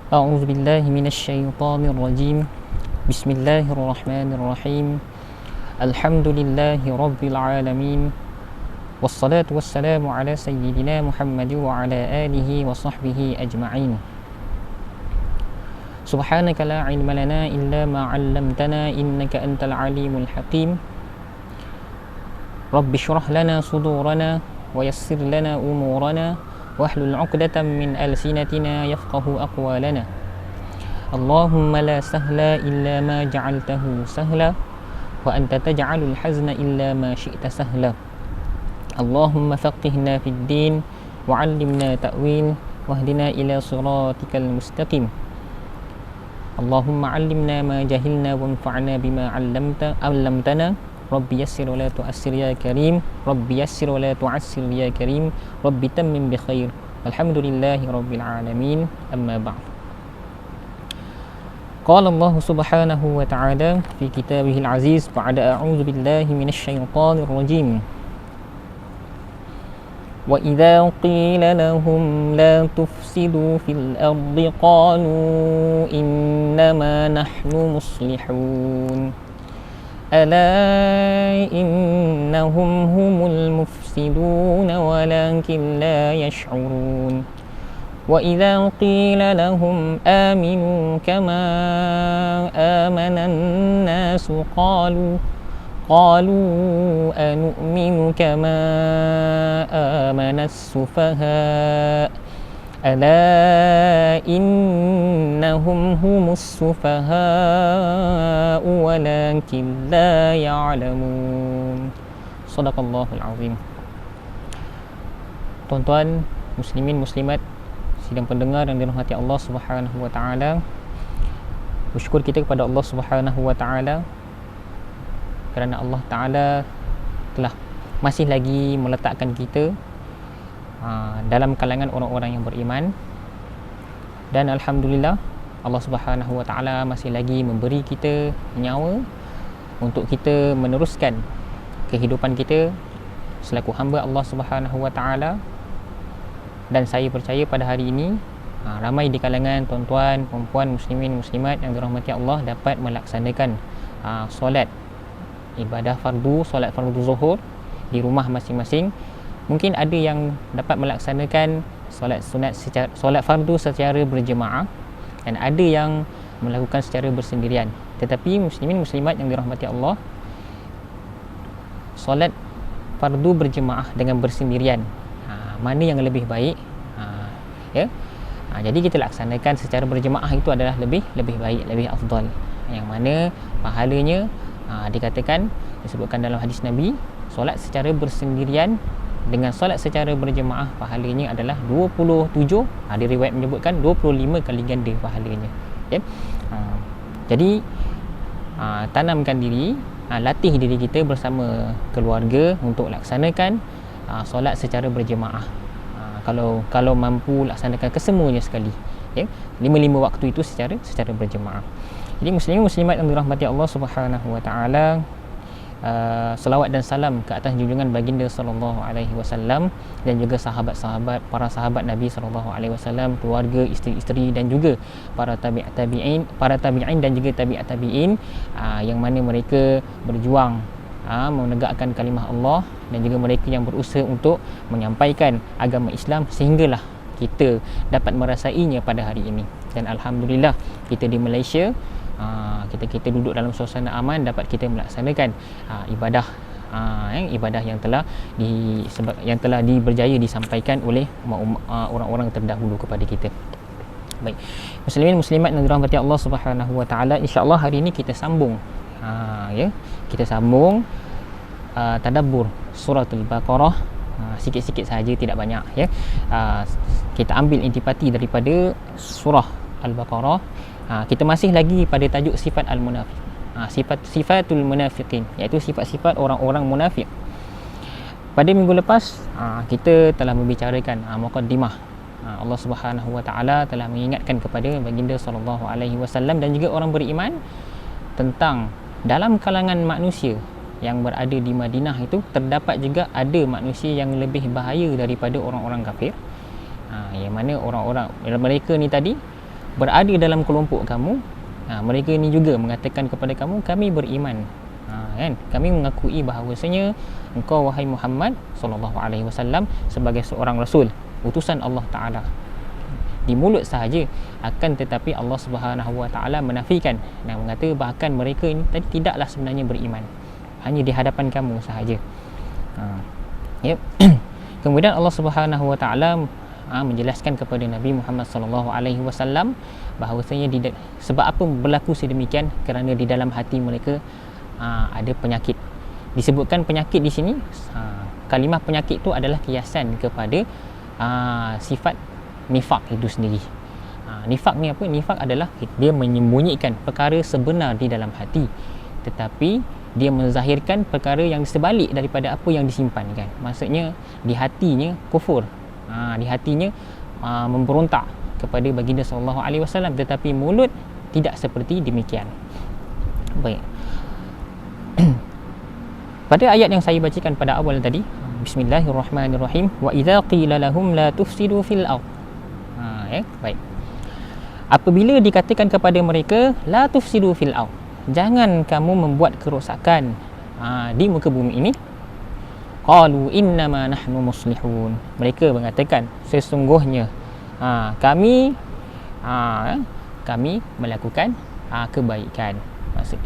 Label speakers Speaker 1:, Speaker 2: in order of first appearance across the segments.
Speaker 1: أعوذ بالله من الشيطان الرجيم. بسم الله الرحمن الرحيم. الحمد لله رب العالمين، والصلاة والسلام على سيدنا محمد وعلى آله وصحبه أجمعين. سبحانك لا علم لنا إلا ما علمتنا إنك أنت العليم الحكيم. رب اشرح لنا صدورنا ويسر لنا أمورنا واحلل عقدة من ألسنتنا يفقه أقوالنا. اللهم لا سهل إلا ما جعلته سهلا وأنت تجعل الحزن إلا ما شئت سهلا. اللهم فقهنا في الدين وعلمنا تأويل واهدنا إلى صراطك المستقيم. اللهم علمنا ما جهلنا وانفعنا بما علمتنا. ربي يسر ولا تؤسر يا كريم، ربي يسر ولا تعسر يا كريم، ربي تمم بخير. الحمد لله رب العالمين. أما بعد، قال الله سبحانه وتعالى في كتابه العزيز بعد أعوذ بالله من الشيطان الرجيم: وإذا قيل لهم لا تفسدوا في الأرض قالوا إنما نحن مصلحون ألا إنهم هم المفسدون ولكن لا يشعرون وإذا قيل لهم آمنوا كما آمن الناس قالوا أنؤمن كما آمن السفهاء ألا إنهم هم السفهاء ولكن لا يعلمون. Sadaqallahul Azim. Tuan-tuan muslimin muslimat sidang pendengar yang dirahmati Allah Subhanahu wa taala, bersyukur kita kepada Allah Subhanahu wa taala kerana Allah taala telah masih lagi meletakkan kita dalam kalangan orang-orang yang beriman, dan alhamdulillah Allah Subhanahu wa taala masih lagi memberi kita nyawa untuk kita meneruskan kehidupan kita selaku hamba Allah Subhanahu wa taala. Dan saya percaya pada hari ini ramai di kalangan tuan-tuan, puan-puan, muslimin, muslimat yang dirahmati Allah dapat melaksanakan solat ibadah fardu, solat fardu zuhur di rumah masing-masing. Mungkin ada yang dapat melaksanakan solat fardu secara berjemaah, dan ada yang melakukan secara bersendirian. Tetapi muslimin muslimat yang dirahmati Allah, solat fardu berjemaah dengan bersendirian, mana yang lebih baik? Jadi kita laksanakan secara berjemaah itu adalah lebih baik, lebih afdal. Yang mana pahalanya dikatakan, disebutkan dalam hadis Nabi, solat secara bersendirian dengan solat secara berjemaah pahalanya adalah 27, ada riwayat menyebutkan 25 kali ganda pahalanya. Jadi tanamkan diri, latih diri kita bersama keluarga untuk laksanakan solat secara berjemaah. Kalau mampu laksanakan kesemuanya sekali, 5 waktu itu secara berjemaah. Jadi muslimin muslimat yang dirahmati Allah Subhanahu wa taala, selawat dan salam ke atas junjungan baginda sallallahu alaihi wasallam dan juga sahabat-sahabat, para sahabat Nabi sallallahu alaihi wasallam, keluarga, isteri-isteri dan juga para tabi'in dan juga tabi'at tabi'in yang mana mereka berjuang menegakkan kalimah Allah, dan juga mereka yang berusaha untuk menyampaikan agama Islam sehinggalah kita dapat merasainya pada hari ini. Dan alhamdulillah kita di Malaysia, kita duduk dalam suasana aman, dapat kita melaksanakan ibadah yang telah berjaya disampaikan oleh orang-orang terdahulu kepada kita. Baik, muslimin muslimat yang dirahmati Allah Subhanahu wa taala, insya-Allah hari ini kita sambung kita sambung tadabbur suratul Baqarah, sikit-sikit sahaja, tidak banyak kita ambil intipati daripada surah Al-Baqarah. Kita masih lagi pada tajuk sifat al-munafiq, sifatul munafiqin, iaitu sifat-sifat orang-orang munafik. Pada minggu lepas kita telah membicarakan muqaddimah. Allah Subhanahu wa taala telah mengingatkan kepada baginda sallallahu alaihi wasallam dan juga orang beriman tentang dalam kalangan manusia yang berada di Madinah itu terdapat juga ada manusia yang lebih bahaya daripada orang-orang kafir. Yang mana orang-orang mereka ni tadi berada dalam kelompok kamu, mereka ni juga mengatakan kepada kamu, kami beriman, kan? Kami mengakui bahawasanya engkau wahai Muhammad sallallahu alaihi wasallam sebagai seorang rasul, utusan Allah Taala. Di mulut sahaja, akan tetapi Allah Subhanahu wa taala menafikan dan mengata bahkan mereka ini tadi tidaklah sebenarnya beriman, hanya di hadapan kamu sahaja. Ya. Kemudian Allah Subhanahu wa taala menjelaskan kepada Nabi Muhammad sallallahu alaihi wasallam bahawasanya sebab apa berlaku sedemikian, kerana di dalam hati mereka ada penyakit. Disebutkan penyakit di sini, kalimah penyakit itu adalah kiasan kepada sifat nifak itu sendiri. Nifak ni apa? Nifak adalah dia menyembunyikan perkara sebenar di dalam hati, tetapi dia menzahirkan perkara yang sebalik daripada apa yang disimpankan. Maksudnya di hatinya kufur, di hatinya memberontak kepada baginda sallallahu alaihi wasallam, tetapi mulut tidak seperti demikian. Baik. Pada ayat yang saya bacakan pada awal tadi, Bismillahirrahmanirrahim, wa idza qila lahum la tufsidu fil ard. Baik. Apabila dikatakan kepada mereka la tufsidu fil ard, jangan kamu membuat kerosakan di muka bumi ini, qalu innama nahnu muslihun, mereka mengatakan sesungguhnya kami melakukan kebaikan. Maksud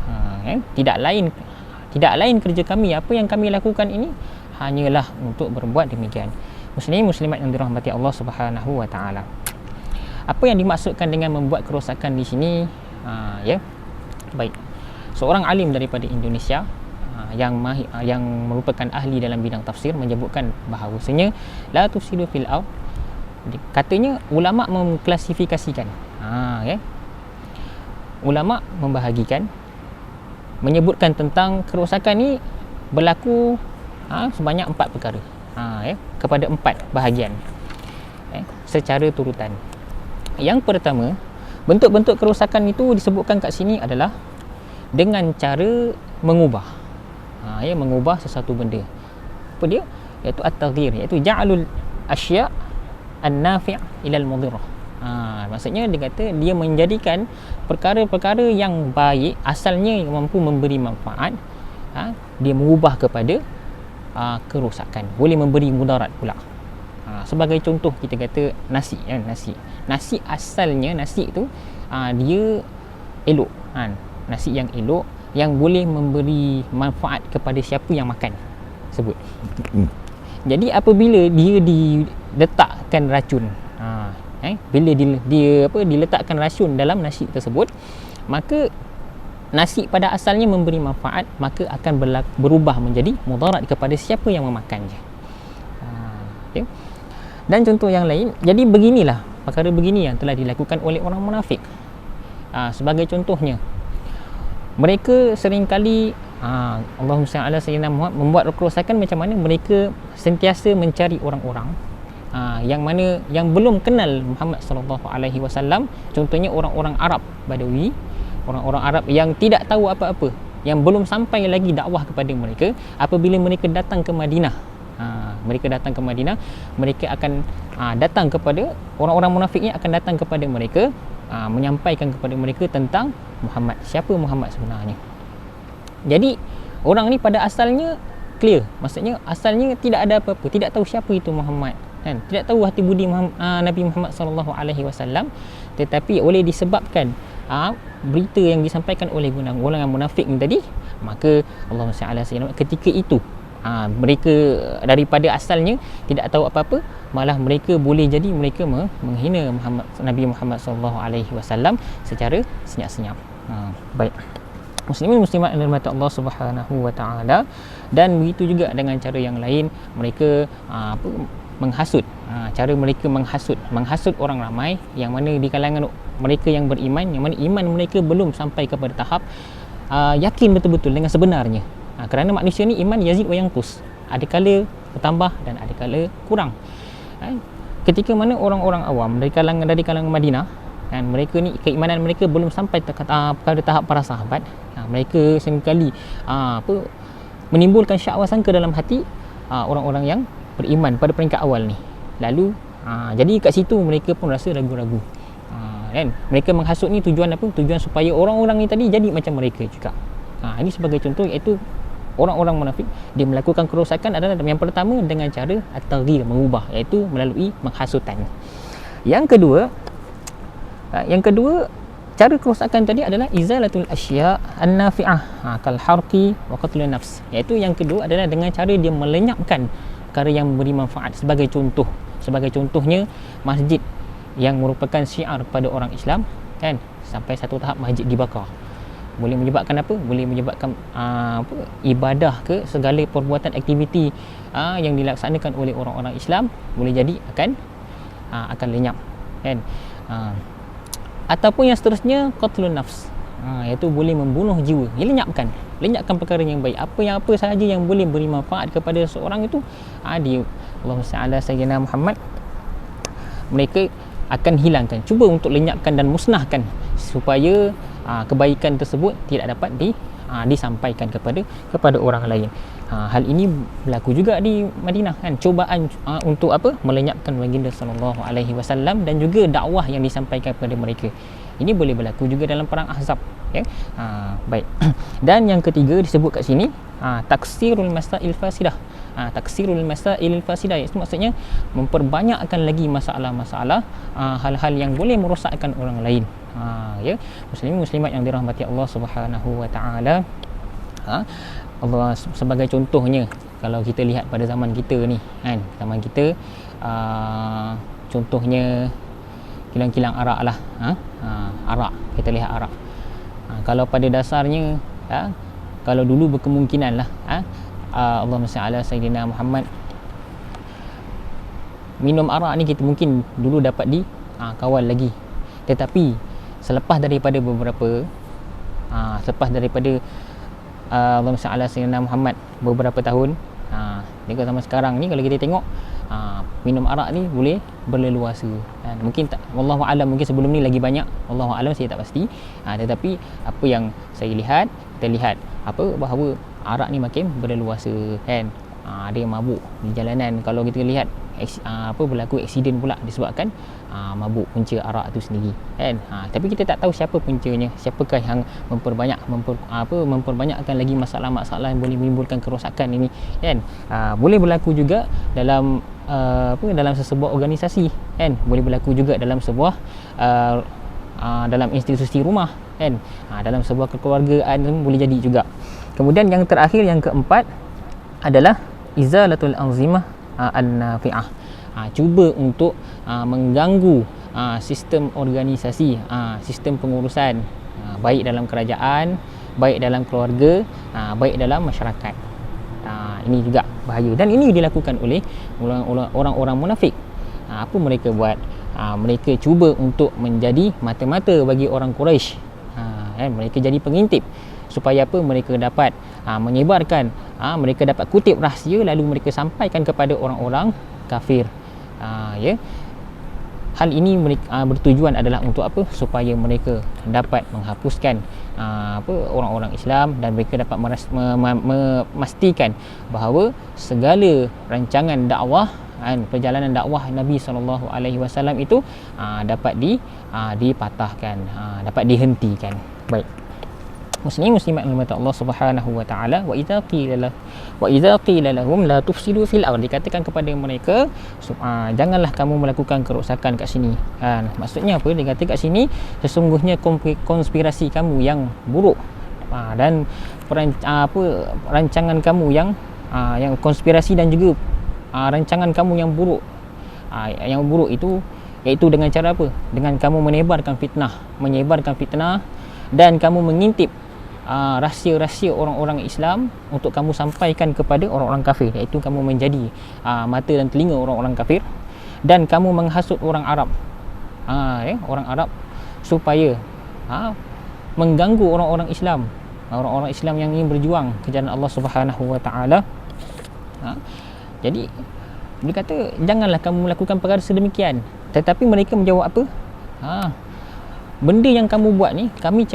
Speaker 1: tidak lain kerja kami, apa yang kami lakukan ini hanyalah untuk berbuat demikian. Muslimin muslimat yang dirahmati Allah Subhanahu wa taala. Apa yang dimaksudkan dengan membuat kerosakan di sini? Baik. Seorang alim daripada Indonesia yang merupakan ahli dalam bidang tafsir menyebutkan bahawasanya la tufsidu fil ard, katanya ulama mengklasifikasikan, ulama membahagikan, menyebutkan tentang kerosakan ni berlaku sebanyak 4 perkara, kepada 4 bahagian, secara turutan. Yang pertama, bentuk-bentuk kerosakan itu disebutkan kat sini adalah dengan cara mengubah, mengubah sesuatu benda. Apa dia? Iaitu at-taghyir, iaitu ja'alul asya' an-nafi' ila al-mudhirah. Maksudnya dia kata dia menjadikan perkara-perkara yang baik asalnya yang mampu memberi manfaat, dia mengubah kepada kerosakan, boleh memberi mudarat pula. Sebagai contoh kita kata nasi, nasi asalnya nasi tu dia elok, nasi yang elok yang boleh memberi manfaat kepada siapa yang makan sebut. Jadi apabila dia diletakkan racun, bila dia diletakkan racun dalam nasi tersebut, maka nasi pada asalnya memberi manfaat, maka akan berubah menjadi mudarat kepada siapa yang memakannya. Okay. Dan contoh yang lain, jadi beginilah perkara begini yang telah dilakukan oleh orang munafik. Sebagai contohnya, mereka seringkali Allahumma salli ala sayyidina Muhammad, membuat kerosakan macam mana mereka sentiasa mencari orang-orang yang belum kenal Muhammad sallallahu alaihi wasallam. Contohnya orang-orang Arab Badawi, orang-orang Arab yang tidak tahu apa-apa, yang belum sampai lagi dakwah kepada mereka. Apabila mereka datang ke Madinah, mereka akan datang kepada orang-orang munafiknya, akan datang kepada mereka, menyampaikan kepada mereka tentang Muhammad, siapa Muhammad sebenarnya. Jadi orang ni pada asalnya clear, maksudnya asalnya tidak ada apa-apa, tidak tahu siapa itu Muhammad, kan? Tidak tahu hati budi Nabi Muhammad sallallahu alaihi wasallam, tetapi oleh disebabkan berita yang disampaikan oleh golongan munafik ni tadi, maka Allahumma salli ala sayyidina, ketika itu mereka daripada asalnya tidak tahu apa-apa, malah mereka boleh jadi mereka menghina Nabi Muhammad sallallahu alaihi wasallam secara senyap-senyap. Baik. Muslimin muslimat yang dirahmati Allah Subhanahu wa taala, dan begitu juga dengan cara yang lain mereka menghasut. Cara mereka menghasut orang ramai yang mana di kalangan mereka yang beriman, yang mana iman mereka belum sampai kepada tahap yakin betul-betul dengan sebenarnya. Kerana manusia ni iman yazid wa yanqus, ada kala bertambah dan ada kala kurang. Ketika mana orang-orang awam dari kalangan Madinah, kan, mereka ni keimanan mereka belum sampai pada tahap para sahabat, mereka seringkali menimbulkan syakwa sangka dalam hati orang-orang yang beriman pada peringkat awal ni. Lalu jadi kat situ mereka pun rasa ragu-ragu. kan mereka menghasut ni tujuan apa? Tujuan supaya orang-orang ni tadi jadi macam mereka juga. Ini sebagai contoh, iaitu orang-orang munafik dia melakukan kerosakan adalah yang pertama dengan cara at-taghyir, mengubah, iaitu melalui menghasutan. Yang kedua cara kerosakan tadi adalah izalatul asya' an-nafi'ah, kal harqi wa qatlun nafs, iaitu yang kedua adalah dengan cara dia melenyapkan perkara yang memberi manfaat. Sebagai contohnya masjid yang merupakan syiar pada orang Islam, kan, sampai satu tahap masjid dibakar. Boleh menyebabkan apa? Boleh menyebabkan ibadah ke segala perbuatan aktiviti yang dilaksanakan oleh orang-orang Islam boleh jadi akan lenyap, kan. Ataupun yang seterusnya qatlun nafs, iaitu boleh membunuh jiwa. Dia lenyapkan perkara yang baik. Apa sahaja yang boleh beri manfaat kepada seorang itu, Allahumma salli ala sayyidina Muhammad, mereka akan hilangkan, cuba untuk lenyapkan dan musnahkan supaya kebaikan tersebut tidak dapat disampaikan kepada orang lain. Hal ini berlaku juga di Madinah, kan, cubaan untuk melenyapkan baginda sallallahu alaihi wasallam dan juga dakwah yang disampaikan kepada mereka. Ini boleh berlaku juga dalam perang Ahzab, ya. Baik. Dan yang ketiga disebut kat sini taksirul masail fasidah. Taksirul masail fasidah, itu maksudnya memperbanyakkan lagi masalah-masalah, hal-hal yang boleh merosakkan orang lain. Ya, muslimat yang dirahmati Allah Subhanahu wa taala. Allah sebagai contohnya, kalau kita lihat pada zaman kita ni, kan, zaman kita contohnya kilang-kilang arak lah, arak, kita lihat arak. Kalau pada dasarnya, kalau dulu berkemungkinan lah, Allahumma salli ala sayyidina Muhammad, minum arak ni kita mungkin dulu dapat kawal lagi. Tetapi selepas daripada Allahumma salli ala sayyidina Muhammad beberapa tahun, dekat zaman sekarang ni kalau kita tengok, minum arak ni boleh berleluasa, kan. Mungkin tak, wallahu alam, mungkin sebelum ni lagi banyak, wallahu alam, saya tak pasti. Tetapi apa yang saya lihat, kita lihat bahawa arak ni makin berleluasa, kan. Ada yang mabuk di jalanan. Kalau kita lihat berlaku aksiden pula disebabkan mabuk punca arak tu sendiri, kan. Tapi kita tak tahu siapa puncanya, siapakah yang memperbanyakkan lagi masalah-masalah yang boleh menimbulkan kerosakan ini, kan. Boleh berlaku juga dalam dalam sesebuah organisasi, kan. Boleh berlaku juga dalam sebuah dalam institusi rumah, kan. Dalam sebuah kekeluargaan boleh jadi juga. Kemudian yang terakhir, yang keempat adalah izalatul anzimah an-nafi'ah. Cuba untuk mengganggu sistem organisasi, sistem pengurusan, baik dalam kerajaan, baik dalam keluarga, baik dalam masyarakat. Ini juga bahaya, dan ini dilakukan oleh orang-orang munafik. Apa mereka buat? Mereka cuba untuk menjadi mata-mata bagi orang Quraisy. Mereka jadi pengintip supaya mereka dapat menyebarkan, mereka dapat kutip rahsia, lalu mereka sampaikan kepada orang-orang kafir. Ya. Hal ini bertujuan adalah untuk supaya mereka dapat menghapuskan orang-orang Islam, dan mereka dapat memastikan bahawa segala rancangan dakwah, perjalanan dakwah Nabi SAW itu dapat dipatahkan, dapat dihentikan. Baik. Muslimat rahmat Allah Subhanahu wa taala, wa idza qila lahum la tufsidu fil ardh, dikatakan kepada mereka, janganlah kamu melakukan kerosakan kat sini. Maksudnya apa? Dia kata kat sini sesungguhnya konspirasi kamu yang buruk, dan rancangan kamu yang konspirasi, dan juga rancangan kamu yang buruk. Yang buruk itu iaitu dengan cara apa? Dengan kamu menyebarkan fitnah, dan kamu mengintip rahsia-rahsia orang-orang Islam untuk kamu sampaikan kepada orang-orang kafir, iaitu kamu menjadi mata dan telinga orang-orang kafir, dan kamu menghasut orang Arab, orang Arab supaya mengganggu orang-orang Islam, orang-orang Islam yang ingin berjuang ke jalan Allah Subhanahu wa taala. Jadi dia kata janganlah kamu melakukan perkara sedemikian. Tetapi mereka menjawab apa? Benda yang kamu buat ni, kami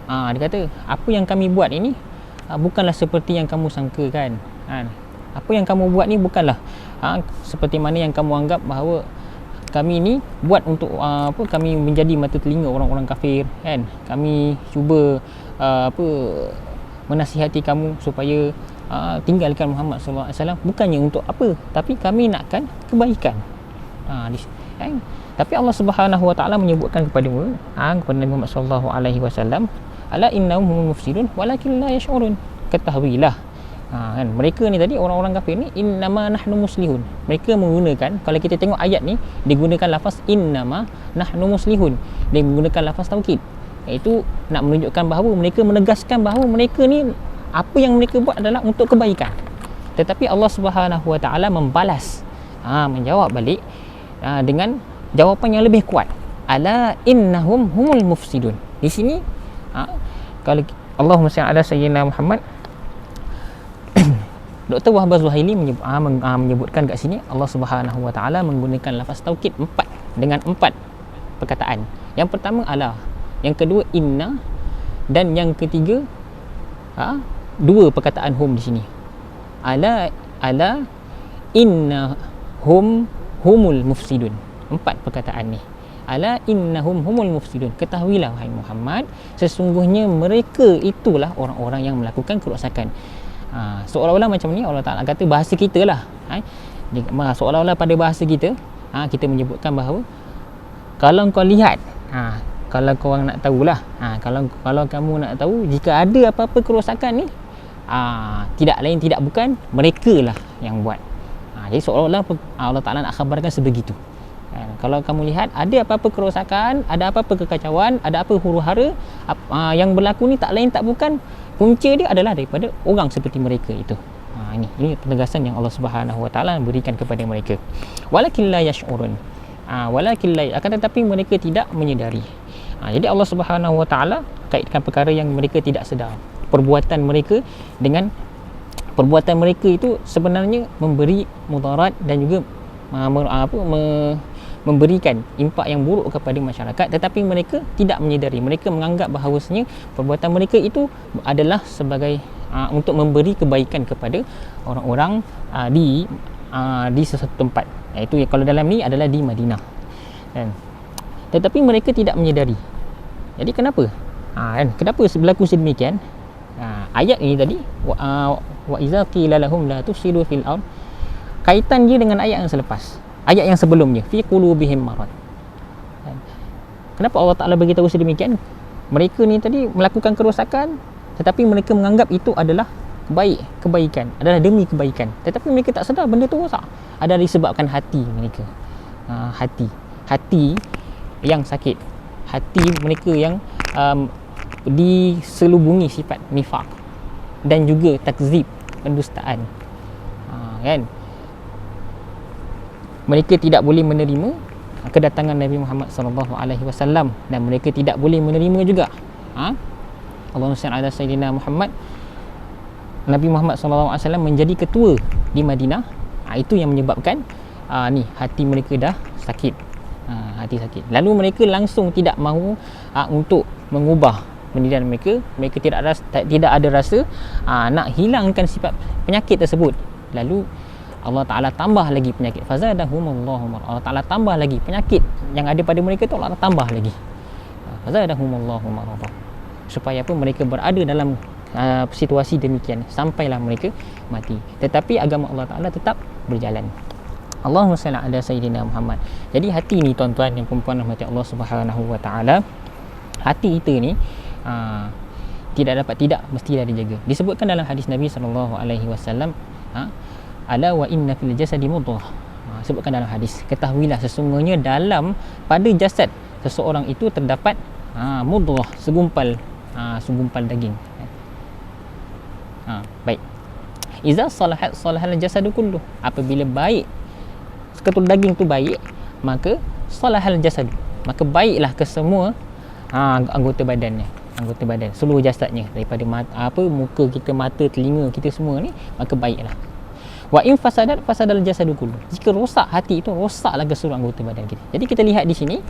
Speaker 1: dia kata apa yang kami buat ini bukanlah seperti yang kamu sangkakan. Apa yang kamu buat ni bukanlah seperti mana yang kamu anggap bahawa kami ni buat untuk kami menjadi mata telinga orang-orang kafir kan, kami cuba menasihati kamu supaya tinggalkan Muhammad sallallahu alaihi wasallam, bukannya untuk apa, tapi kami nakkan kebaikan. Kan? Tapi Allah Subhanahu wa taala menyebutkan kepada Nabi Muhammad sallallahu alaihi wasallam, ala innahum humul mufsidun walakin la yash'urun. Ketahuilah, kan, mereka ni tadi orang-orang kafir ni, innama nahnu muslihun. Mereka menggunakan, kalau kita tengok ayat ni, dia gunakan lafaz innama nahnu muslihun, dia menggunakan lafaz taukid, iaitu nak menunjukkan bahawa mereka menegaskan bahawa mereka ni apa yang mereka buat adalah untuk kebaikan. Tetapi Allah Subhanahu wa taala membalas, menjawab balik dengan jawapan yang lebih kuat, ala innahum humul mufsidun. Di sini kalau Allahumma salli ala sayyidina Muhammad, Dr. Wahbah Zuhaili menyebutkan kat sini Allah Subhanahu wa taala menggunakan lafaz taukid dengan 4 perkataan. Yang pertama ala, yang kedua inna, dan yang ketiga 2 perkataan hum di sini. Ala inna humul mufsidun. 4 perkataan ni. Ala innahum humul mufsidun. Ketahuilah wahai Muhammad, sesungguhnya mereka itulah orang-orang yang melakukan kerosakan. Seolah-olah macam ni Allah Ta'ala kata bahasa kita lah, seolah-olah pada bahasa kita, kita menyebutkan bahawa kalau kau lihat, kalau korang nak tahulah, kalau kamu nak tahu, jika ada apa-apa kerosakan ni, tidak lain tidak bukan mereka lah yang buat. Jadi seolah-olah Allah Ta'ala nak khabarkan sebegitu. Kalau kamu lihat ada apa-apa kerosakan, ada apa-apa kekacauan, ada apa huru-hara yang berlaku ni, tak lain tak bukan, punca dia adalah daripada orang seperti mereka itu. Ini penegasan yang Allah Subhanahu wa taala berikan kepada mereka. Walakin la yash'urun. Akan tetapi mereka tidak menyedari. Jadi Allah Subhanahu wa taala kaitkan perkara yang mereka tidak sedar. Perbuatan mereka dengan perbuatan mereka itu sebenarnya memberi mudarat dan juga memberikan impak yang buruk kepada masyarakat, tetapi mereka tidak menyedari. Mereka menganggap bahawasanya perbuatan mereka itu adalah sebagai untuk memberi kebaikan kepada orang-orang di sesuatu tempat, iaitu kalau dalam ni adalah di Madinah, kan? Tetapi mereka tidak menyedari. Jadi kenapa? Kenapa berlaku sedemikian? Ayat ini tadi, wa iza qila lahum la tufsidu fil ard, kaitan dia dengan ayat yang selepas, ayat yang sebelumnya, fi qulubihim marad. Kenapa Allah Ta'ala beritahu sedemikian? Mereka ni tadi melakukan kerosakan, tetapi mereka menganggap itu adalah kebaikan, adalah demi kebaikan. Tetapi mereka tak sedar benda tu rosak. Ada disebabkan hati mereka. Hati yang sakit. Hati mereka yang diselubungi sifat nifaq dan juga takzib, pendustaan. Kan? Mereka tidak boleh menerima kedatangan Nabi Muhammad sallallahu alaihi wasallam, dan mereka tidak boleh menerima juga Allahumma salli ala sayyidina Muhammad, Nabi Muhammad sallallahu alaihi wasallam menjadi ketua di Madinah. Itu yang menyebabkan hati mereka dah sakit. Hati sakit. Lalu mereka langsung tidak mahu untuk mengubah pendirian mereka. Mereka tidak ada rasa nak hilangkan sifat penyakit tersebut. Lalu Allah Ta'ala tambah lagi penyakit. Fazadahumullahu marad. Allah Ta'ala tambah lagi penyakit yang ada pada mereka tu, Allah tambah lagi. Fazadahumullahu marad. Supaya apa? Mereka berada dalam situasi demikian sampailah mereka mati. Tetapi agama Allah Ta'ala tetap berjalan. Allahumma salli ala sayyidina Muhammad. Jadi hati ni tuan-tuan yang perempuan rahmati Allah Subhanahu wa taala, hati kita ni tidak mesti dijaga. Disebutkan dalam hadis Nabi sallallahu alaihi wasallam, ala wa inna fil jasadi mudghah. Sebutkan dalam hadis, ketahuilah sesungguhnya dalam pada jasad seseorang itu terdapat mudghah, segumpal daging. Baik. Iza salahat salahal jasadu kullu. Apabila baik seketul daging tu baik, maka salahal jasad, maka baiklah ke semua anggota badan, seluruh jasadnya, daripada muka kita, mata, telinga kita semua ni, maka baiklah. Wa in fasadal jasadu kullu. Jika rosak hati itu, rosaklah ke seluruh anggota badan kita. Jadi kita lihat di sini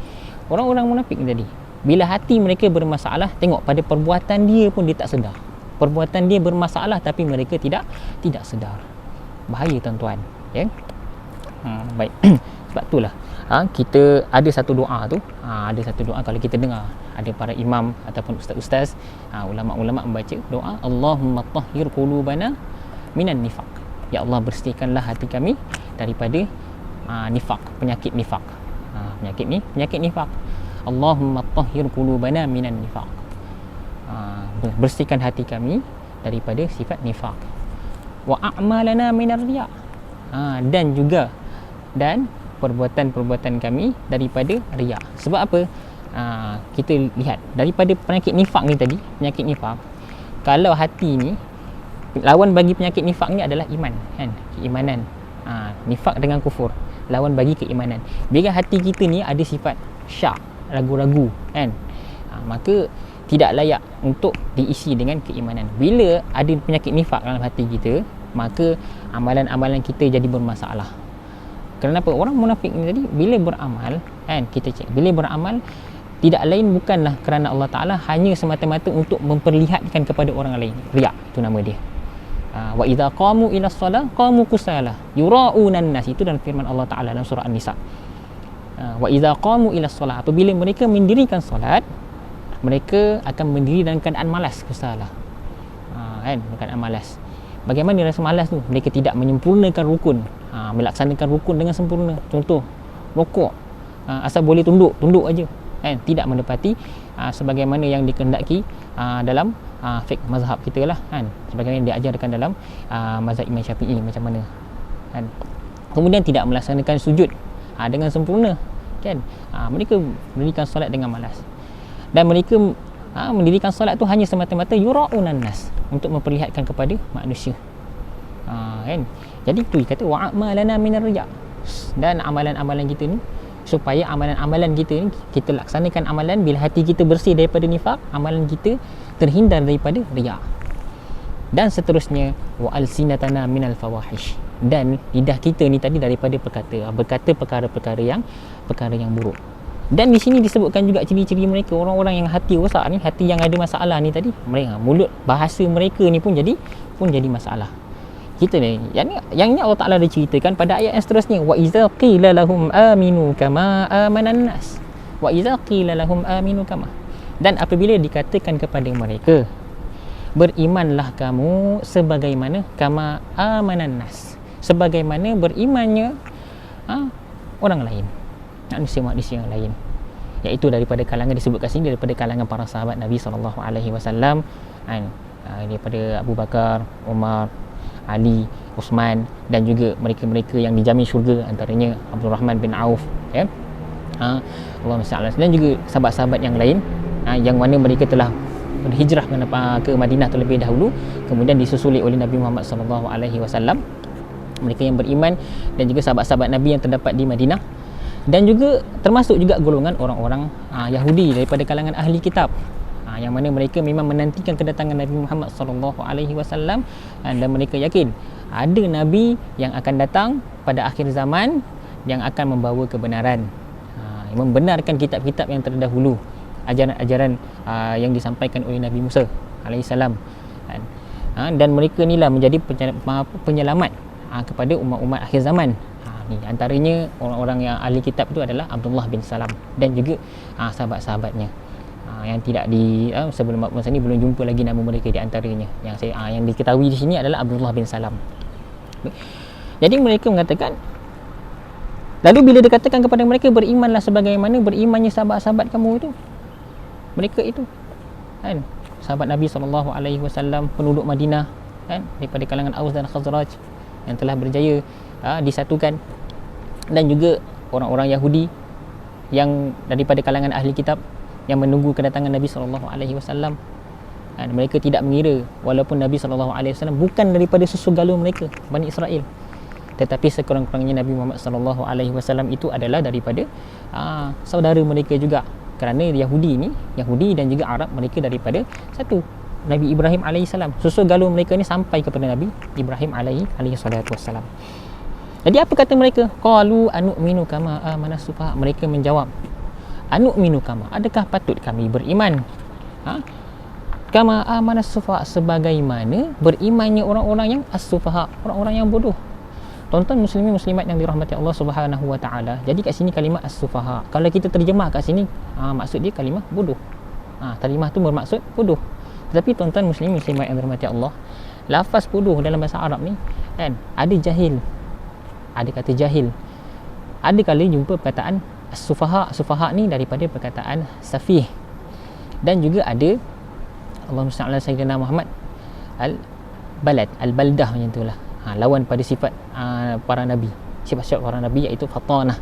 Speaker 1: orang-orang munafik tadi, bila hati mereka bermasalah, tengok pada perbuatan dia pun dia tak sedar. Perbuatan dia bermasalah tapi mereka tidak sedar. Bahaya tuan-tuan, ya. Baik. Sebab itulah kita ada satu doa tu, ada satu doa kalau kita dengar ada para imam ataupun ustaz-ustaz, ulama-ulama membaca doa Allahumma tahhir qulubana minan nifaq. Ya Allah, bersihkanlah hati kami daripada nifaq, penyakit nifaq. Penyakit nifaq. Allahumma tahhir qulubana minan nifaq. Bersihkan hati kami daripada sifat nifaq. Wa a'malana minar riya. Dan perbuatan-perbuatan kami daripada riya. Sebab apa? Kita lihat daripada penyakit nifaq ni tadi, penyakit nifaq, kalau hati ni, lawan bagi penyakit nifaq ni adalah iman, kan? Keimanan. Nifaq dengan kufur, lawan bagi keimanan. Bila hati kita ni ada sifat syak, ragu-ragu, kan? Maka tidak layak untuk diisi dengan keimanan. Bila ada penyakit nifaq dalam hati kita, maka amalan-amalan kita jadi bermasalah. Kenapa? Orang munafik ni tadi bila beramal, kan, kita cek, bila beramal tidak lain bukanlah kerana Allah Ta'ala, hanya semata-mata untuk memperlihatkan kepada orang lain. Riya, itu nama dia. Wa idza qamu ila shalah qamu kusala yura'unan nas, itu dalam firman Allah Ta'ala dalam surah An-Nisa. Wa idza qamu ila shalah, apabila mereka mendirikan solat, mereka akan mendiri dalam keadaan malas, kusala, kan, keadaan malas. Bagaimana rasa malas tu? Mereka tidak menyempurnakan rukun, melaksanakan rukun dengan sempurna. Contoh, rokok, asal boleh tunduk aja, kan? Tidak menepati sebagaimana yang dikehendaki dalam fiqh mazhab kita lah, kan? Sebagaimana yang diajarkan dalam mazhab Imam Syafi'i macam mana, kan? Kemudian tidak melaksanakan sujud dengan sempurna, kan? Mereka mendirikan solat dengan malas, dan mereka mendirikan solat tu hanya semata-mata yura'unan nas, untuk memperlihatkan kepada manusia, kan? Jadi tu kata wa a'malana minar riya. Dan amalan-amalan kita ni, supaya amalan-amalan kita ni, kita laksanakan amalan bila hati kita bersih daripada nifaq, amalan kita terhindar daripada riya. Dan seterusnya wa alsinatana minal fawahish, dan lidah kita ni tadi daripada berkata perkara-perkara yang buruk. Dan di sini disebutkan juga ciri-ciri mereka, orang-orang yang hati rosak ni, hati yang ada masalah ni tadi, mereka mulut, bahasa mereka ni pun jadi masalah. Kita ni, yang ni Allah Ta'ala dah ceritakan pada ayat yang seterusnya, wa iza qila lahum aminu kama amanan nas, wa iza qila lahum aminu kama, dan apabila dikatakan kepada mereka, berimanlah kamu sebagaimana kama amanan nas, sebagaimana berimannya orang lain, manusia-manusia yang lain, iaitu daripada kalangan, disebut kat sini daripada kalangan para sahabat Nabi SAW, daripada Abu Bakar, Umar, Ali, Uthman, dan juga mereka-mereka yang dijamin syurga, antaranya Abdul Rahman bin Auf, ya, Allahumma salli, dan juga sahabat-sahabat yang lain, yang mana mereka telah berhijrah ke Madinah terlebih dahulu, kemudian disusuli oleh Nabi Muhammad SAW, mereka yang beriman, dan juga sahabat-sahabat Nabi yang terdapat di Madinah, dan juga termasuk juga golongan orang-orang Yahudi daripada kalangan ahli kitab, yang mana mereka memang menantikan kedatangan Nabi Muhammad SAW, dan mereka yakin ada Nabi yang akan datang pada akhir zaman yang akan membawa kebenaran, membenarkan kitab-kitab yang terdahulu, ajaran-ajaran yang disampaikan oleh Nabi Musa alaihissalam, dan mereka inilah menjadi penyelamat kepada umat-umat akhir zaman. Antaranya orang-orang yang ahli kitab itu adalah Abdullah bin Salam, dan juga sahabat-sahabatnya, yang tidak sebelum masa ni belum jumpa lagi nama mereka. Di antaranya yang diketahui di sini adalah Abdullah bin Salam. Jadi mereka mengatakan, lalu bila dikatakan kepada mereka, berimanlah sebagaimana berimannya sahabat-sahabat kamu itu, mereka itu, kan, sahabat Nabi SAW, penduduk Madinah, kan, daripada kalangan Aus dan Khazraj yang telah berjaya disatukan, dan juga orang-orang Yahudi yang daripada kalangan ahli kitab yang menunggu kedatangan Nabi SAW, dan mereka tidak mengira walaupun Nabi SAW bukan daripada susu galur mereka, Bani Israel, tetapi sekurang-kurangnya Nabi Muhammad SAW itu adalah daripada saudara mereka juga, kerana Yahudi dan juga Arab, mereka daripada satu Nabi Ibrahim AS. Susu galur mereka ni sampai kepada Nabi Ibrahim AS. Jadi apa kata mereka? Qalu anu'minu kama amanas sufaha. Mereka menjawab, anu'minu kama, adakah patut kami beriman kama amanas sufaha, sebagaimana berimannya orang-orang yang as-sufaha, orang-orang yang bodoh. Tuan-tuan muslimin muslimat yang dirahmati Allah Subhanahu wa taala. Jadi kat sini kalimah as-sufaha. Kalau kita terjemah kat sini, maksud dia kalimah bodoh. Kalimah tu bermaksud bodoh. Tetapi tuan-tuan muslimin muslimat yang dirahmati Allah, lafaz bodoh dalam bahasa Arab ni kan ada jahil. Ada kata jahil. Ada kali jumpa perkataan as-sufaha. Sufaha ni daripada perkataan safih. Dan juga ada Allahumma salli ala sayyidina Muhammad al-balad, al-baldah macam itulah. Lawan pada sifat para nabi, sifat-sifat para nabi iaitu fatanah,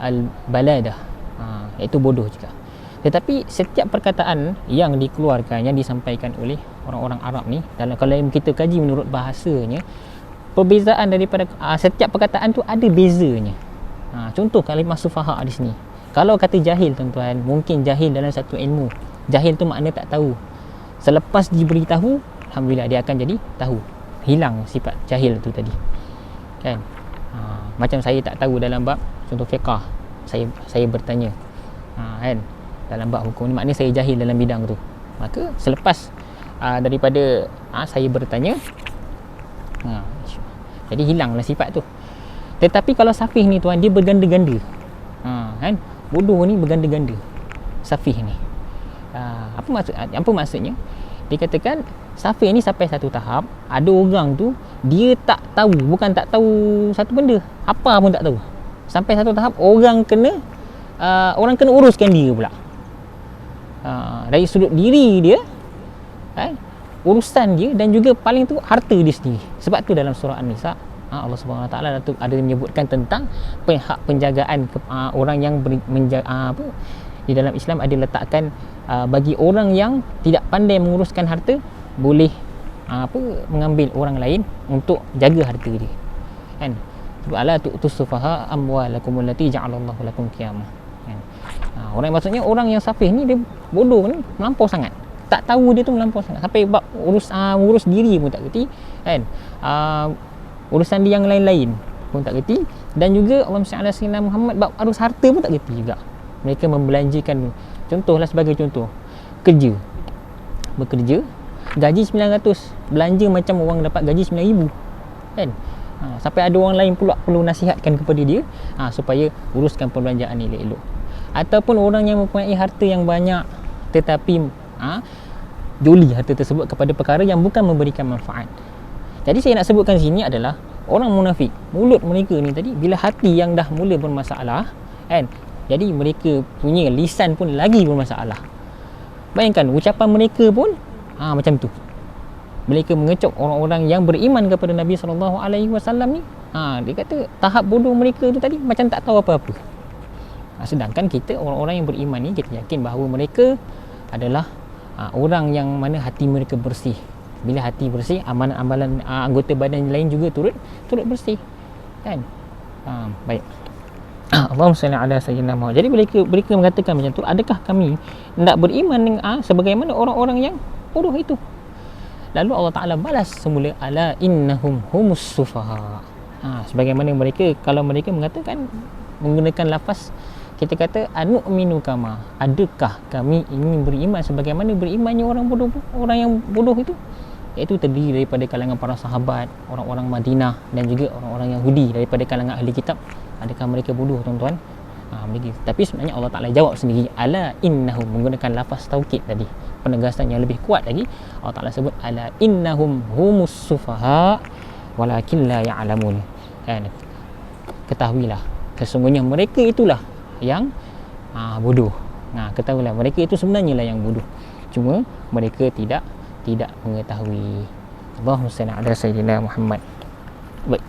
Speaker 1: al-baladah, iaitu bodoh juga. Tetapi setiap perkataan yang dikeluarkan, yang disampaikan oleh orang-orang Arab ni, dalam kalau kita kaji menurut bahasanya, perbezaan daripada setiap perkataan tu ada bezanya. Contoh kalimah sufaha di sini. Kalau kata jahil, tuan-tuan, mungkin jahil dalam satu ilmu. Jahil tu makna tak tahu. Selepas diberitahu, alhamdulillah dia akan jadi tahu. Hilang sifat jahil tu tadi. Kan? Macam saya tak tahu dalam bab contoh fiqah. Saya bertanya. Kan? Dalam bab hukum ni maknanya saya jahil dalam bidang tu. Maka selepas daripada saya bertanya, jadi hilanglah sifat tu. Tetapi kalau safih ni tuan, dia berganda-ganda. Kan? Bodoh ni berganda-ganda. Safih ni. Apa maksudnya? Dikatakan safih ni sampai satu tahap, ada orang tu dia tak tahu, bukan tak tahu satu benda, apa pun tak tahu. Sampai satu tahap orang kena uruskan dia pula. Dari sudut diri dia, urusan dia, dan juga paling tu harta dia sendiri. Sebab tu dalam surah An-Nisa, Allah Subhanahu Wa Taala ada menyebutkan tentang hak penjagaan orang yang di dalam Islam ada letakkan bagi orang yang tidak pandai menguruskan harta, boleh mengambil orang lain untuk jaga harta dia. Kan? Ala tu'tus sufaha amwalakum allati ja'alallahu lakum qiyamah. Kan? Maksudnya orang yang safih ni, dia bodoh ni melampau sangat. Tak tahu dia tu melampau sangat. Sampai bab urus diri pun tak kerti, kan? Urusan dia yang lain-lain pun tak kerti. Dan juga Allahumma salli ala sayyidina Muhammad, bab urus harta pun tak kerti juga. Mereka membelanjakan, contohlah sebagai contoh, bekerja, gaji 900, belanja macam orang dapat gaji 9,000, kan? Sampai ada orang lain pula perlu nasihatkan kepada dia supaya uruskan perbelanjaan ni elok-elok. Ataupun orang yang mempunyai harta yang banyak tetapi joli harta tersebut kepada perkara yang bukan memberikan manfaat. Jadi saya nak sebutkan sini adalah orang munafik. Mulut mereka ni tadi, bila hati yang dah mula bermasalah, kan, jadi mereka punya lisan pun lagi bermasalah. Bayangkan ucapan mereka pun macam tu. Mereka mengecok orang-orang yang beriman kepada Nabi SAW ni. Dia kata tahap bodoh mereka tu tadi macam tak tahu apa-apa. Sedangkan kita orang-orang yang beriman ni, kita yakin bahawa mereka adalah orang yang mana hati mereka bersih. Bila hati bersih, amalan-amalan anggota badan lain juga turut bersih. Kan? Baik. Allahumma salli ala sayyidina Muhammad. Jadi mereka mengatakan macam tu, adakah kami nak beriman dengan sebagaimana orang-orang yang bodoh itu? Lalu Allah Ta'ala balas semula, ala innahum humus sufaha. Sebagaimana mereka, kalau mereka mengatakan menggunakan lafaz, kita kata anu'minu kama, adakah kami ingin beriman sebagaimana berimannya orang yang bodoh itu? Iaitu terdiri daripada kalangan para sahabat, orang-orang Madinah, dan juga orang-orang Yahudi daripada kalangan ahli kitab. Adakah mereka bodoh, tuan-tuan? Tapi sebenarnya Allah Ta'ala jawab sendiri, ala innahum, menggunakan lafaz taukid tadi, penegasan yang lebih kuat lagi. Allah Ta'ala sebut ala innahum humus sufaha walakin la ya'lamun. Kan? Ketahuilah, sesungguhnya mereka itulah yang bodoh. Ketahuilah, mereka itu sebenarnya lah yang bodoh, cuma mereka tidak mengetahui. Allahumma salli ala sayyidina Muhammad. Baik.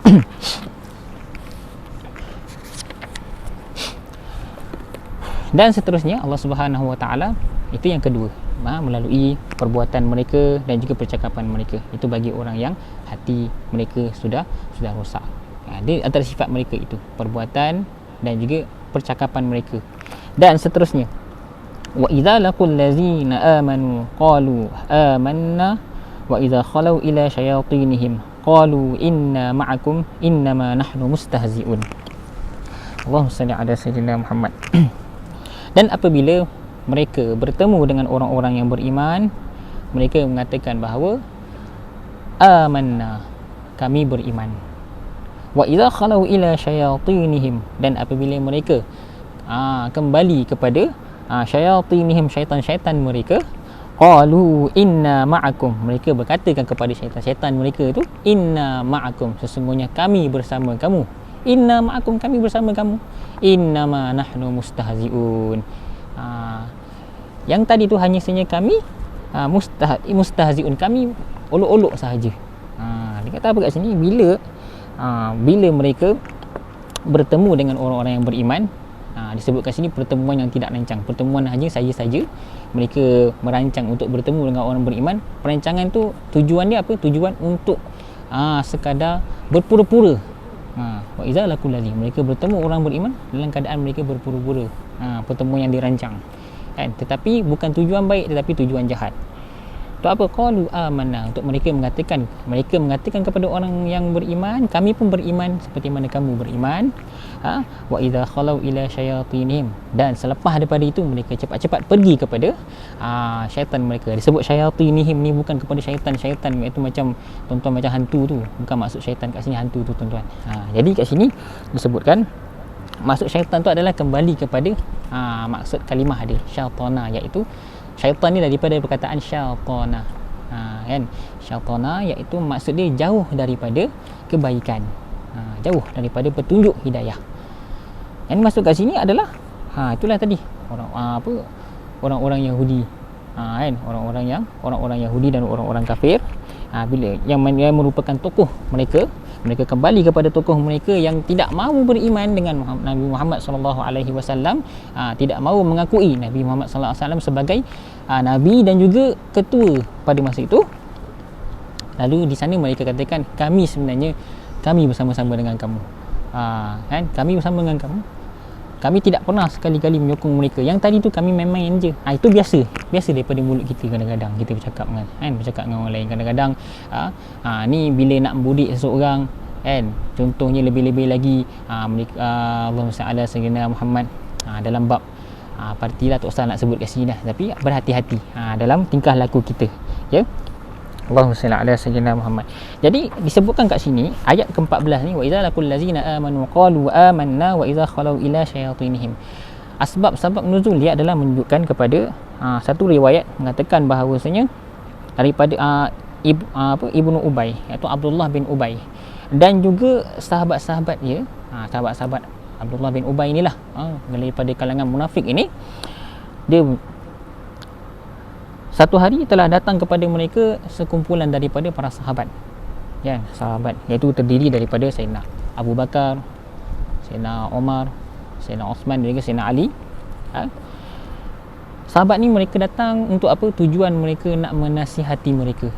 Speaker 1: Dan seterusnya Allah Subhanahu Wa Taala, itu yang kedua, melalui perbuatan mereka dan juga percakapan mereka. Itu bagi orang yang hati mereka sudah rosak. Dia antara sifat mereka itu, perbuatan dan juga percakapan mereka. Dan seterusnya, wa idza laqul ladzina amanu qalu amanna wa idza khalau ila syayatinihim qalu inna ma'akum innama nahnu mustahzi'un. Allahumma salli ala sayyidina Muhammad. Dan apabila mereka bertemu dengan orang-orang yang beriman, mereka mengatakan bahawa amanna, kami beriman. wa idza khalau ila syayatinihim, dan apabila mereka kembali kepada syayatinihim, syaitan-syaitan mereka, qalu inna ma'akum, mereka berkatakan kepada syaitan-syaitan mereka tu, inna ma'akum, sesungguhnya kami bersama kamu, inna ma'akum, kami bersama kamu, innama nahnu mustahzi'un. Yang tadi tu hanya saja kami mustahzi'un, kami olok-olok sahaja. Dia kata apa kat sini, bila mereka bertemu dengan orang-orang yang beriman, disebutkan sini pertemuan yang tidak rancang, pertemuan hanya saja mereka merancang untuk bertemu dengan orang beriman. Perancangan tu tujuan dia apa? Tujuan untuk sekadar berpura-pura. Wa iza laqul ladzi, mereka bertemu orang beriman dalam keadaan mereka berpura-pura. Pertemuan yang dirancang, kan? Tetapi bukan tujuan baik, tetapi tujuan jahat. Untuk apa? Qalu amanna, untuk mereka mengatakan kepada orang yang beriman, kami pun beriman seperti mana kamu beriman. Wa idza khalau ila syayatinihim, dan selepas daripada itu mereka cepat-cepat pergi kepada syaitan mereka. Disebut syayatinihim ni bukan kepada syaitan iaitu macam tuan-tuan macam hantu tu, bukan maksud syaitan kat sini hantu tu tuan-tuan. Jadi kat sini disebutkan maksud syaitan tu adalah kembali kepada maksud kalimah dia syaitana, iaitu syaitan ni daripada perkataan syaitana, kan? Syaitana iaitu maksud dia jauh daripada kebaikan, jauh daripada petunjuk hidayah. Yang masuk kat sini adalah itulah tadi orang-orang Yahudi, kan? Orang-orang Yahudi dan orang-orang kafir, bila yang merupakan tokoh mereka kembali kepada tokoh mereka yang tidak mahu beriman dengan Nabi Muhammad sallallahu alaihi wasallam, tidak mahu mengakui Nabi Muhammad sallallahu alaihi wasallam sebagai nabi dan juga ketua pada masa itu. Lalu di sana mereka katakan, kami bersama-sama dengan kamu, kan? Kami bersama dengan kamu. Kami tidak pernah sekali-kali menyokong mereka. Yang tadi tu kami main-main je. Itu biasa daripada mulut kita. Kadang-kadang kita bercakap dengan orang lain. Kadang-kadang ni bila nak membudik seseorang, kan? Contohnya lebih-lebih lagi Allahumma salli ala sayyidina Muhammad, dalam bab parti lah, tak usah nak sebut kat sini dah, tapi berhati-hati dalam tingkah laku kita, ya. Allahumma salli ala sayyidina Muhammad. Jadi disebutkan kat sini ayat ke-14 ni, wa idza laqul ladzina amanu qalu amanna wa idza khalau ila syayatinihim. Sebab nuzul dia adalah menunjukkan kepada satu riwayat mengatakan bahawasanya daripada Ibnu Ubay, iaitu Abdullah bin Ubay, dan juga sahabat-sahabat dia, sahabat-sahabat Abdullah bin Ubay inilah, daripada kalangan munafik ini, dia satu hari telah datang kepada mereka sekumpulan daripada para sahabat, ya, sahabat, iaitu terdiri daripada Sayyidina Abu Bakar, Sayyidina Omar, Sayyidina Osman dan juga Sayyidina Ali. Sahabat ni mereka datang untuk apa? Tujuan mereka nak menasihati mereka,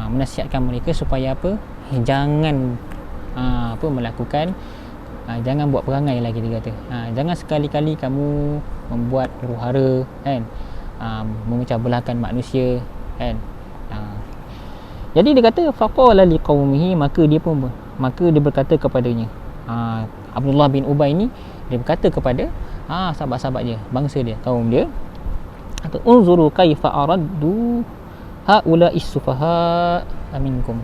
Speaker 1: menasihatkan mereka supaya apa? Jangan melakukan, jangan buat perangai lah, kita kata. Jangan sekali-kali kamu membuat huru-hara, kan? Memecah belahkan manusia, kan? Jadi dia kata faqala liqaumihi, maka dia berkata kepadanya, Abdullah bin Ubay ni dia berkata kepada sahabat-sahabat dia, bangsa dia, kaum dia, atau unzuru kaifa araddu haula'is sufaha minkum.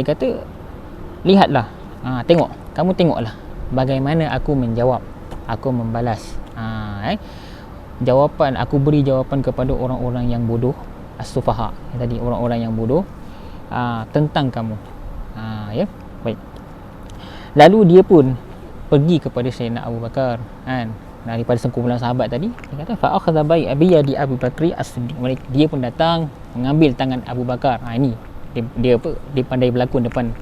Speaker 1: Dia kata, lihatlah, kamu tengoklah bagaimana aku menjawab, aku membalas, aku beri jawapan kepada orang-orang yang bodoh, as-sufaha, tadi orang-orang yang bodoh, tentang kamu, ya. Baik. Lalu dia pun pergi kepada Sayyidina Abu Bakar, kan, daripada sekumpulan sahabat tadi. Dia kata fa akhadha bi yadi Abu Bakri as-Siddiq, dia pun datang mengambil tangan Abu Bakar. Ini dia pandai berlakon depan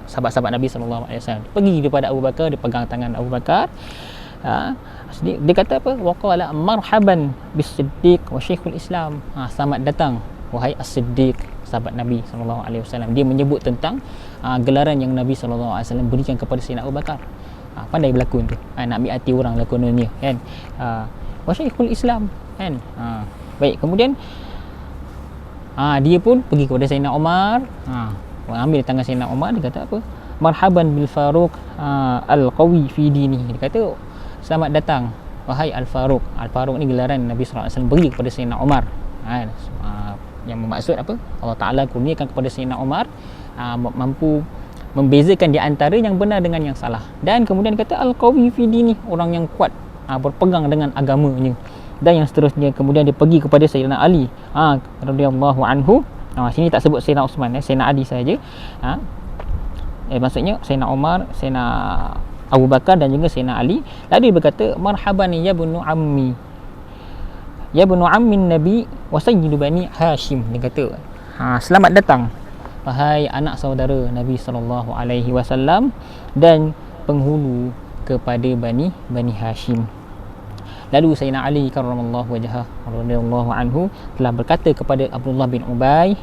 Speaker 1: sahabat-sahabat Nabi sallallahu alaihi wasallam. Pergi kepada Abu Bakar, dia pegang tangan Abu Bakar. Dia kata apa? Waqala marhaban bis-Siddiq wa Syekhul Islam. Selamat datang wahai as-Siddiq, sahabat Nabi sallallahu alaihi wasallam. Dia menyebut tentang gelaran yang Nabi sallallahu alaihi wasallam berikan kepada Sayyidina Abu Bakar. Pandai berlakon tu, nak ambil hati orang lakonannya, kan? Wa Syekhul Islam, kan? Baik, kemudian dia pun pergi kepada Sayyidina Umar, ambil tangan Sayyidina Umar. Dia kata apa? Marhaban bil Faruq al-qawi fi dini. Dia kata selamat datang wahai Al-Faruq. Al-Faruq ni gelaran Nabi sallallahu alaihi wasallam beri kepada Sayyidina Umar, yang bermaksud apa? Allah Taala kurniakan kepada Sayyidina Umar mampu membezakan di antara yang benar dengan yang salah. Dan kemudian kata al-qawi fi dini, orang yang kuat berpegang dengan agamanya. Dan yang seterusnya, kemudian dia pergi kepada Sayyidina Ali radhiyallahu anhu. Sini tak sebut Sayyidina Uthman, Sayyidina Ali saja. Maksudnya Sayyidina Umar, Sayyidina Abu Bakar dan juga Sayyidina Ali. Lalu dia berkata, marhaban ya bunu ammi, ya bunu ammin nabi wa sayyidu bani Hashim. Dia kata, selamat datang wahai anak saudara Nabi SAW dan penghulu kepada Bani Hashim. Lalu Sayyidina Ali karramallahu wajhah radhiyallahu anhu telah berkata kepada Abdullah bin Ubay,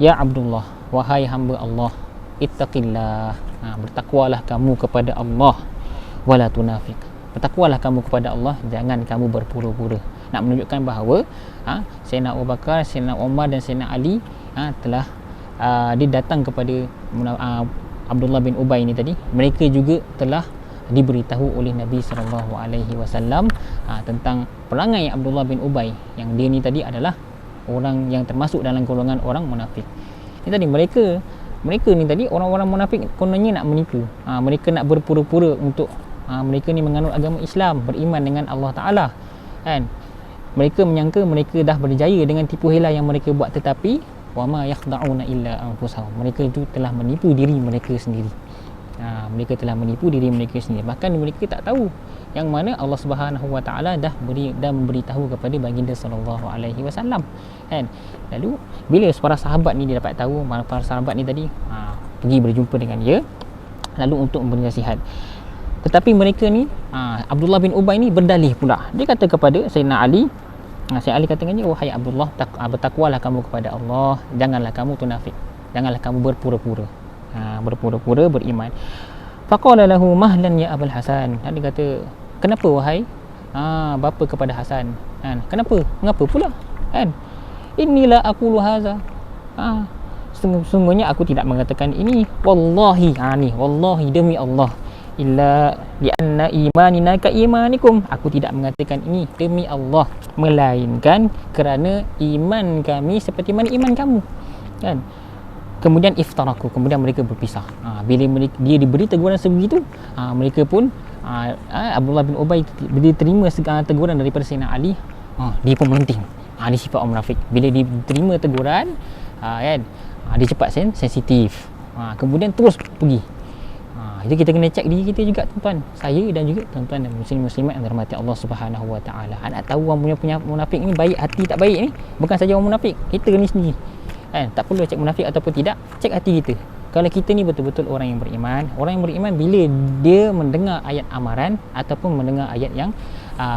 Speaker 1: ya Abdullah, wahai hamba Allah, ittaqillah, bertakwalah kamu kepada Allah, wala tunafiq, bertakwalah kamu kepada Allah, jangan kamu berpura-pura. Nak menunjukkan bahawa Sayyidina Abu Bakar, Sayyidina Umar dan Sayyidina Ali telah dia datang kepada Abdullah bin Ubay ni tadi. Mereka juga telah diberitahu oleh Nabi SAW tentang perangai Abdullah bin Ubay, yang dia ni tadi adalah orang yang termasuk dalam golongan orang munafik. Ni tadi mereka ni tadi orang-orang munafik kononnya nak menipu. Mereka nak berpura-pura untuk mereka ni menganut agama Islam, beriman dengan Allah Ta'ala, kan. Mereka menyangka mereka dah berjaya dengan tipu hela yang mereka buat, tetapi wama yakhda'una illa anfusahum, mereka itu telah menipu diri mereka sendiri. Mereka telah menipu diri mereka sendiri. Bahkan mereka tak tahu yang mana Allah Subhanahu Wa Taala dah memberitahu kepada baginda sallallahu alaihi wasallam, kan. Lalu bila para sahabat ni dia dapat tahu, para sahabat ni tadi pergi berjumpa dengan dia lalu untuk memberi nasihat. Tetapi mereka ni Abdullah bin Ubay ni berdalih pula. Dia kata kepada Sayyidina Ali, Sayyidina Ali kata dengan dia, wahai Abdullah, bertakwalah kamu kepada Allah, janganlah kamu tunafik, janganlah kamu berpura-pura, beriman. Faqala lahu mahlan ya Abul Hasan. Dia kata, kenapa wahai bapa kepada Hasan, kan? Mengapa pula, kan? Inilah aqulu hadza, sungguhnya aku tidak mengatakan ini, wallahi, wallahi demi Allah, illa lianna imanina ka imanikum, aku tidak mengatakan ini demi Allah, melainkan kerana iman kami seperti mana iman kamu, kan. Kemudian iftaraku, kemudian mereka berpisah. Bila dia diberi teguran sebegitu, mereka pun Abdullah bin Ubay bila terima teguran daripada Sayyidina Ali, dia pun melenting. Dia sifat orang munafik. Bila dia terima teguran, kan, dia cepat sensitif. Kemudian terus pergi. Itu kita kena cek diri kita juga, tuan-tuan. Saya dan juga tuan-tuan dan muslim-muslimat yang dirahmati Allah Subhanahu Wa Taala. Nak tahu orang punya munafik ni baik hati tak baik ni, bukan saja orang munafik, kita ni sendiri, kan. Tak perlu cek munafik ataupun tidak, cek hati kita. Kalau kita ni betul-betul orang yang beriman, bila dia mendengar ayat amaran ataupun mendengar ayat yang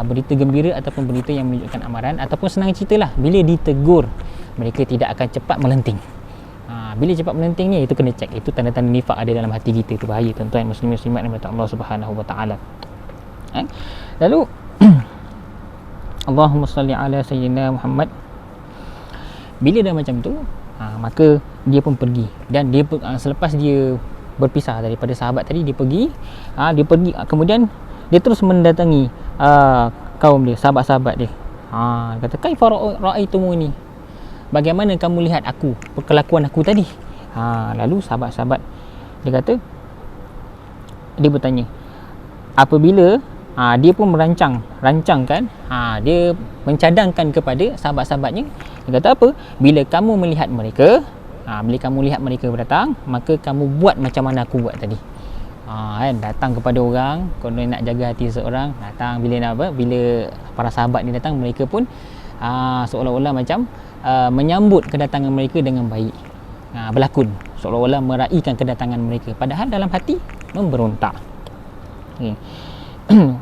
Speaker 1: berita gembira ataupun berita yang menunjukkan amaran ataupun senang ceritalah, bila ditegur, mereka tidak akan cepat melenting. Bila cepat melenting ni, itu kena cek. Itu tanda-tanda nifak ada dalam hati kita. Itu bahaya, tuan-tuan muslim-muslimat yang Allah Subhanahu Wa Taala. Lalu Allahumma salli ala sayyidina Muhammad. Bila dah macam tu, maka dia pun pergi. Dan dia selepas dia berpisah daripada sahabat tadi, dia pergi, kemudian dia terus mendatangi kaum dia, sahabat-sahabat dia. Kata, kaifa ra'aitumuni, bagaimana kamu lihat aku, perkelakuan aku tadi? Lalu sahabat-sahabat dia kata, dia bertanya, apabila dia pun rancangkan, dia mencadangkan kepada sahabat-sahabatnya. Dia kata apa? Bila kamu melihat mereka, datang, maka kamu buat macam mana aku buat tadi. Kan, datang kepada orang, kalau nak jaga hati seorang, datang bila para sahabat ni datang, mereka pun seolah-olah macam menyambut kedatangan mereka dengan baik, berlakon seolah-olah meraihkan kedatangan mereka, padahal dalam hati memberontak.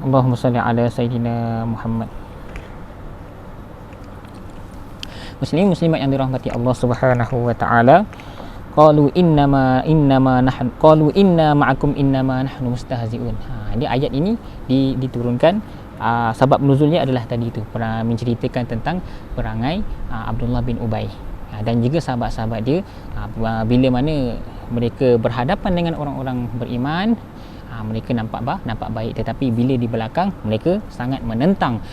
Speaker 1: Allahumma salli ala sayyidina Muhammad. Muslim muslimat yang dirahmati Allah Subhanahu Wa Taala, qalu inna ma'akum innama nahnu mustahzi'un. Dia ayat ini diturunkan, sebab nuzulnya adalah tadi itu, menceritakan tentang perangai Abdullah bin Ubay dan juga sahabat-sahabat dia bila mana mereka berhadapan dengan orang-orang beriman, mereka nampak baik, tetapi bila di belakang mereka sangat menentang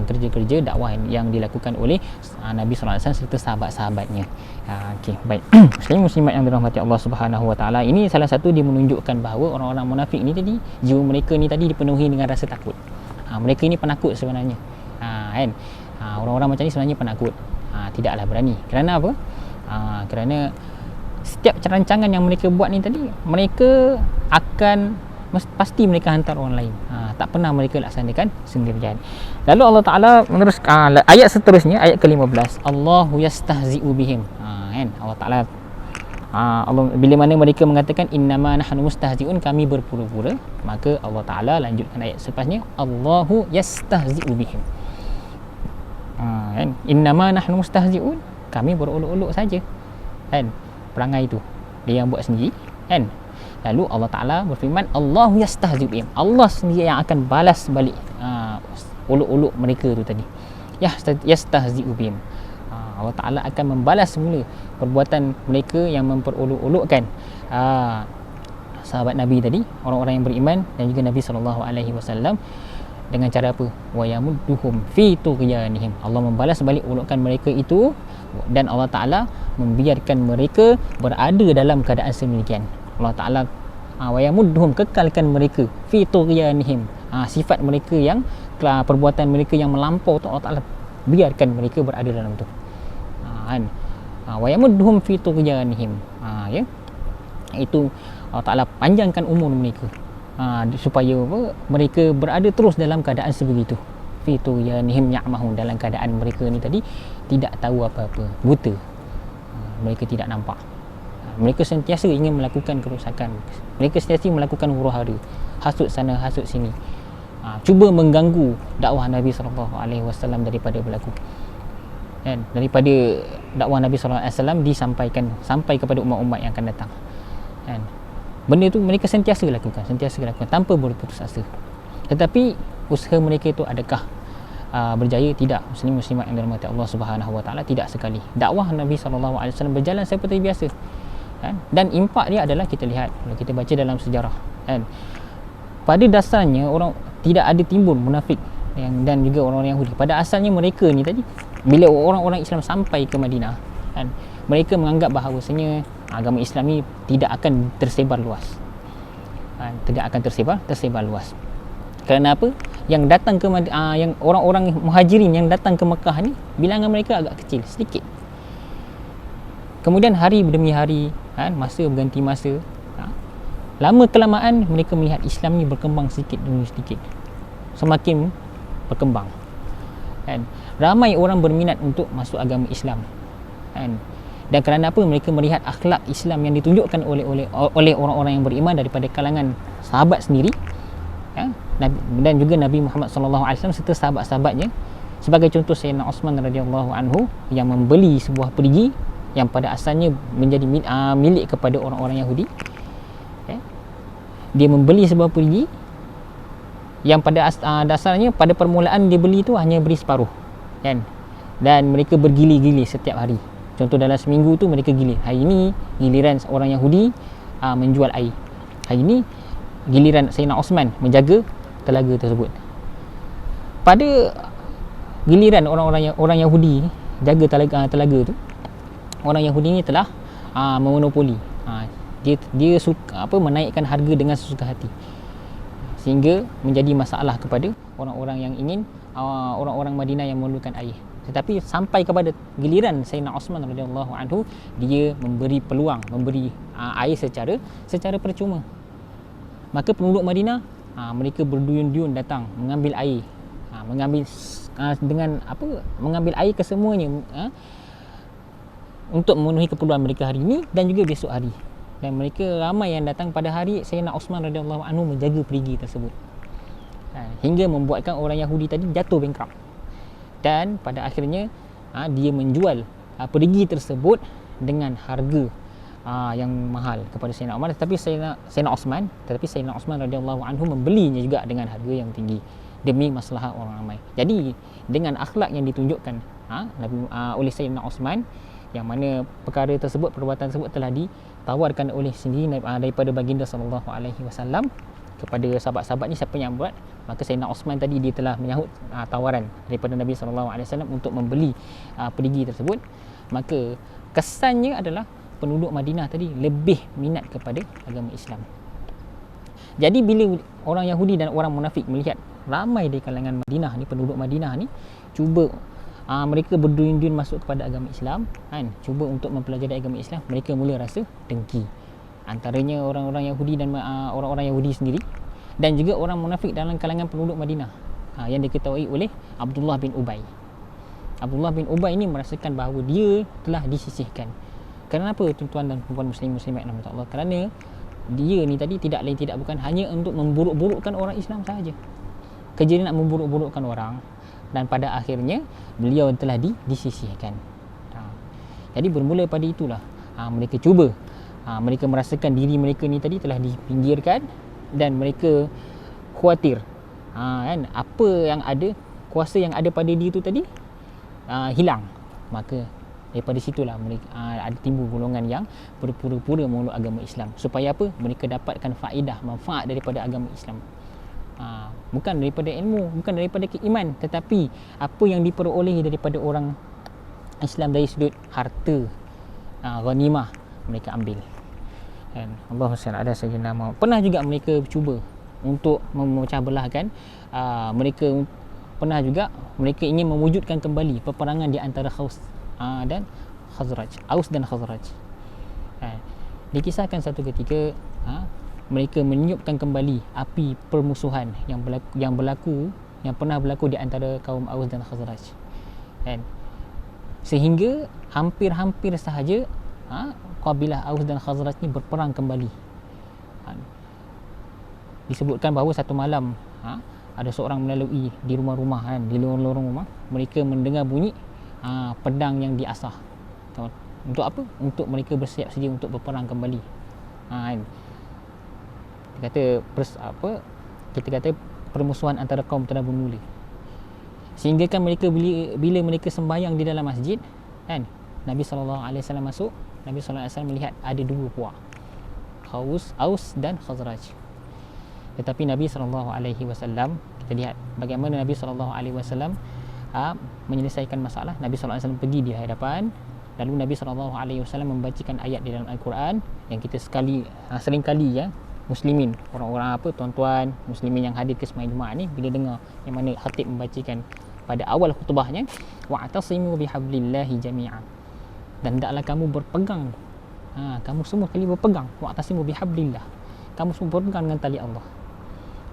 Speaker 1: kerja-kerja dakwah yang dilakukan oleh Nabi sallallahu alaihi wasallam serta sahabat-sahabatnya. Okey, baik. Muslimat yang dirahmati Allah Subhanahu wa taala, ini salah satu dia menunjukkan bahawa orang-orang munafik ni tadi, jiwa mereka ni tadi dipenuhi dengan rasa takut. Mereka ini penakut sebenarnya. Kan? Orang-orang macam ni sebenarnya penakut. Tidaklah berani. Kerana apa? Kerana setiap rancangan yang mereka buat ni tadi, mereka akan pasti mereka hantar orang lain. Tak pernah mereka laksanakan sendirian. Lalu Allah Ta'ala meneruskan ayat seterusnya, ayat ke-15, Allahu yastahzi'u bihim. Kan? Allah Ta'ala Allah, bila mana mereka mengatakan innama nahnu mustahzi'un, kami berpura-pura, maka Allah Ta'ala lanjutkan ayat selepasnya, Allahu yastahzi'u bihim. Kan? Innama nahnu mustahzi'un, kami berolok-olok saja. Kan? Perangai itu dia yang buat sendiri, kan? Lalu Allah Ta'ala berfirman, Allahu yastahzi'u bihim, Allah sendiri yang akan balas balik olok-olok mereka tu tadi. Yastahzi'u bihim, Allah Ta'ala akan membalas semula perbuatan mereka yang memperolok-olokkan sahabat Nabi tadi, orang-orang yang beriman dan juga Nabi SAW, dengan cara apa? Wa yamudduhum fi tughyanihim, Allah membalas balik olokan mereka itu, dan Allah Ta'ala membiarkan mereka berada dalam keadaan sedemikian. Allah Ta'ala wa yamudduhum, kekalkan mereka fi tughyanihim, sifat mereka yang perbuatan mereka yang melampau tu, Allah Ta'ala biarkan mereka berada dalam tu. Kan? Wa yamudduhum fi tughyanihim, ya, itu Allah Ta'ala panjangkan umur mereka, supaya apa? Mereka berada terus dalam keadaan sebegitu, fi tughyanihim ya'mahun, dalam keadaan mereka ni tadi tidak tahu apa-apa, buta, mereka tidak nampak, mereka sentiasa ingin melakukan kerosakan, mereka sentiasa melakukan huru-hara, hasut sana hasut sini, cuba mengganggu dakwah Nabi SAW daripada berlaku. Kan? Daripada dakwah Nabi SAW disampaikan sampai kepada umat-umat yang akan datang. Kan? Benda tu mereka sentiasa lakukan tanpa berputus asa. Tetapi usaha mereka itu adakah berjaya? Tidak. Muslimat yang dirahmati Allah Subhanahu wa taala, tidak sekali. Dakwah Nabi SAW berjalan seperti biasa. Kan? Dan impak dia adalah, kita lihat, kalau kita baca dalam sejarah, kan, pada dasarnya orang tidak ada timbul munafik dan juga orang-orang Yahudi. Pada asalnya mereka ni tadi, bila orang-orang Islam sampai ke Madinah, kan, mereka menganggap bahawasanya agama Islam ni tidak akan tersebar luas, kan, tidak akan tersebar luas. Kerana apa? Yang datang ke yang orang-orang muhajirin yang datang ke Mekah ni, bilangan mereka agak kecil, sedikit. Kemudian hari demi hari, kan, masa berganti masa, lama kelamaan mereka melihat Islam ni berkembang sedikit demi sedikit, semakin berkembang, kan. Ramai orang berminat untuk masuk agama Islam, kan. Dan kerana apa? Mereka melihat akhlak Islam yang ditunjukkan oleh orang-orang yang beriman daripada kalangan sahabat sendiri, ya, dan juga Nabi Muhammad SAW serta sahabat-sahabatnya. Sebagai contoh, Sayyidina Osman radhiyallahu anhu yang membeli sebuah perigi yang pada asalnya menjadi milik kepada orang-orang Yahudi, ya. Dia membeli sebuah perigi yang pada dasarnya pada permulaan dia beli tu hanya beri separuh, kan. Dan mereka bergilir-gilir setiap hari. Contoh, dalam seminggu tu mereka gilir. Hari ini giliran orang Yahudi menjual air. Hari ini giliran Sayyidina Osman menjaga telaga tersebut. Pada giliran orang Yahudi jaga telaga tu, orang Yahudi ni telah memonopoli. Dia suka menaikkan harga dengan sesuka hati, sehingga menjadi masalah kepada orang-orang yang ingin, orang-orang Madinah yang memerlukan air. Tetapi sampai kepada giliran Sayyidina Osman radhiyallahu anhu, dia memberi peluang, memberi air secara percuma. Maka penduduk Madinah, mereka berduyun-duyun datang mengambil air, mengambil air kesemuanya, untuk memenuhi keperluan mereka hari ini dan juga besok hari. Dan mereka ramai yang datang pada hari Sayyidina Osman radhiyallahu anhu menjaga perigi tersebut, hingga membuatkan orang Yahudi tadi jatuh bankrupt. Dan pada akhirnya dia menjual perigi tersebut dengan harga yang mahal kepada Sayyidina Umar, tetapi Sayyidina Osman radhiyallahu anhu membelinya juga dengan harga yang tinggi demi maslahat orang ramai. Jadi dengan akhlak yang ditunjukkan oleh Sayyidina Osman, yang mana perkara tersebut, perbuatan tersebut telah ditawarkan oleh sendiri daripada baginda sallallahu alaihi wasallam, kepada sahabat-sahabat ni siapa yang buat, maka Sayyidina Osman tadi dia telah menyahut tawaran daripada Nabi SAW untuk membeli perigi tersebut. Maka kesannya adalah penduduk Madinah tadi lebih minat kepada agama Islam. Jadi bila orang Yahudi dan orang munafik melihat ramai di kalangan Madinah ni, penduduk Madinah ni cuba mereka berduyun-duyun masuk kepada agama Islam kan, cuba untuk mempelajari agama Islam, mereka mula rasa dengki. Antaranya orang-orang Yahudi dan orang-orang Yahudi sendiri, dan juga orang munafik dalam kalangan penduduk Madinah yang diketahui oleh Abdullah bin Ubay. Abdullah bin Ubay ni merasakan bahawa dia telah disisihkan. Kenapa tuan-tuan dan puan-puan muslimat dan Allah? Kerana dia ni tadi tidak lain tidak bukan hanya untuk memburuk-burukkan orang Islam sahaja. Kerja dia nak memburuk-burukkan orang, dan pada akhirnya beliau telah disisihkan. Jadi bermula pada itulah mereka cuba, mereka merasakan diri mereka ni tadi telah dipinggirkan, dan mereka khawatir kan, apa yang ada, kuasa yang ada pada dia tu tadi hilang. Maka daripada situlah mereka ada timbul golongan yang berpura-pura memeluk agama Islam. Supaya apa? Mereka dapatkan faedah, manfaat daripada agama Islam. Bukan daripada ilmu, bukan daripada keiman, tetapi apa yang diperoleh daripada orang Islam dari sudut harta, ghanimah, mereka ambil. Dan Allahumma salli ala sayyidina Muhammad. Pernah juga mereka cuba untuk memecah belahkan, mereka pernah juga mereka ingin mewujudkan kembali peperangan di antara Aus dan Khazraj. Dikisahkan satu ketika mereka meniupkan kembali api permusuhan yang pernah berlaku di antara kaum Aus dan Khazraj. Sehingga hampir-hampir sahaja kabilah Aus dan Khazraj ni berperang kembali. Disebutkan bahawa satu malam ada seorang melalui di rumah-rumah di lorong-lorong rumah, mereka mendengar bunyi pedang yang diasah. Untuk apa? Untuk mereka bersiap sedia untuk berperang kembali. Kita kata permusuhan antara kaum telah bermula. Sehingga kan mereka bila mereka sembahyang di dalam masjid kan, Nabi SAW masuk. Nabi SAW melihat ada dua puak, Aus dan Khazraj. Tetapi Nabi SAW, kita lihat bagaimana Nabi SAW menyelesaikan masalah. Nabi SAW pergi di hadapan, lalu Nabi SAW membacakan ayat di dalam Al-Quran yang kita sering kali muslimin, orang-orang tuan-tuan muslimin yang hadir ke sembahyang Jumaat ni, bila dengar yang mana khatib membacakan pada awal khutbahnya, wa'tasimu bihablillahi jami'an, dan hendaklah kamu berpegang, kamu semua kali berpegang, wa'tasimu bihablillah, kamu semua berpegang dengan tali Allah,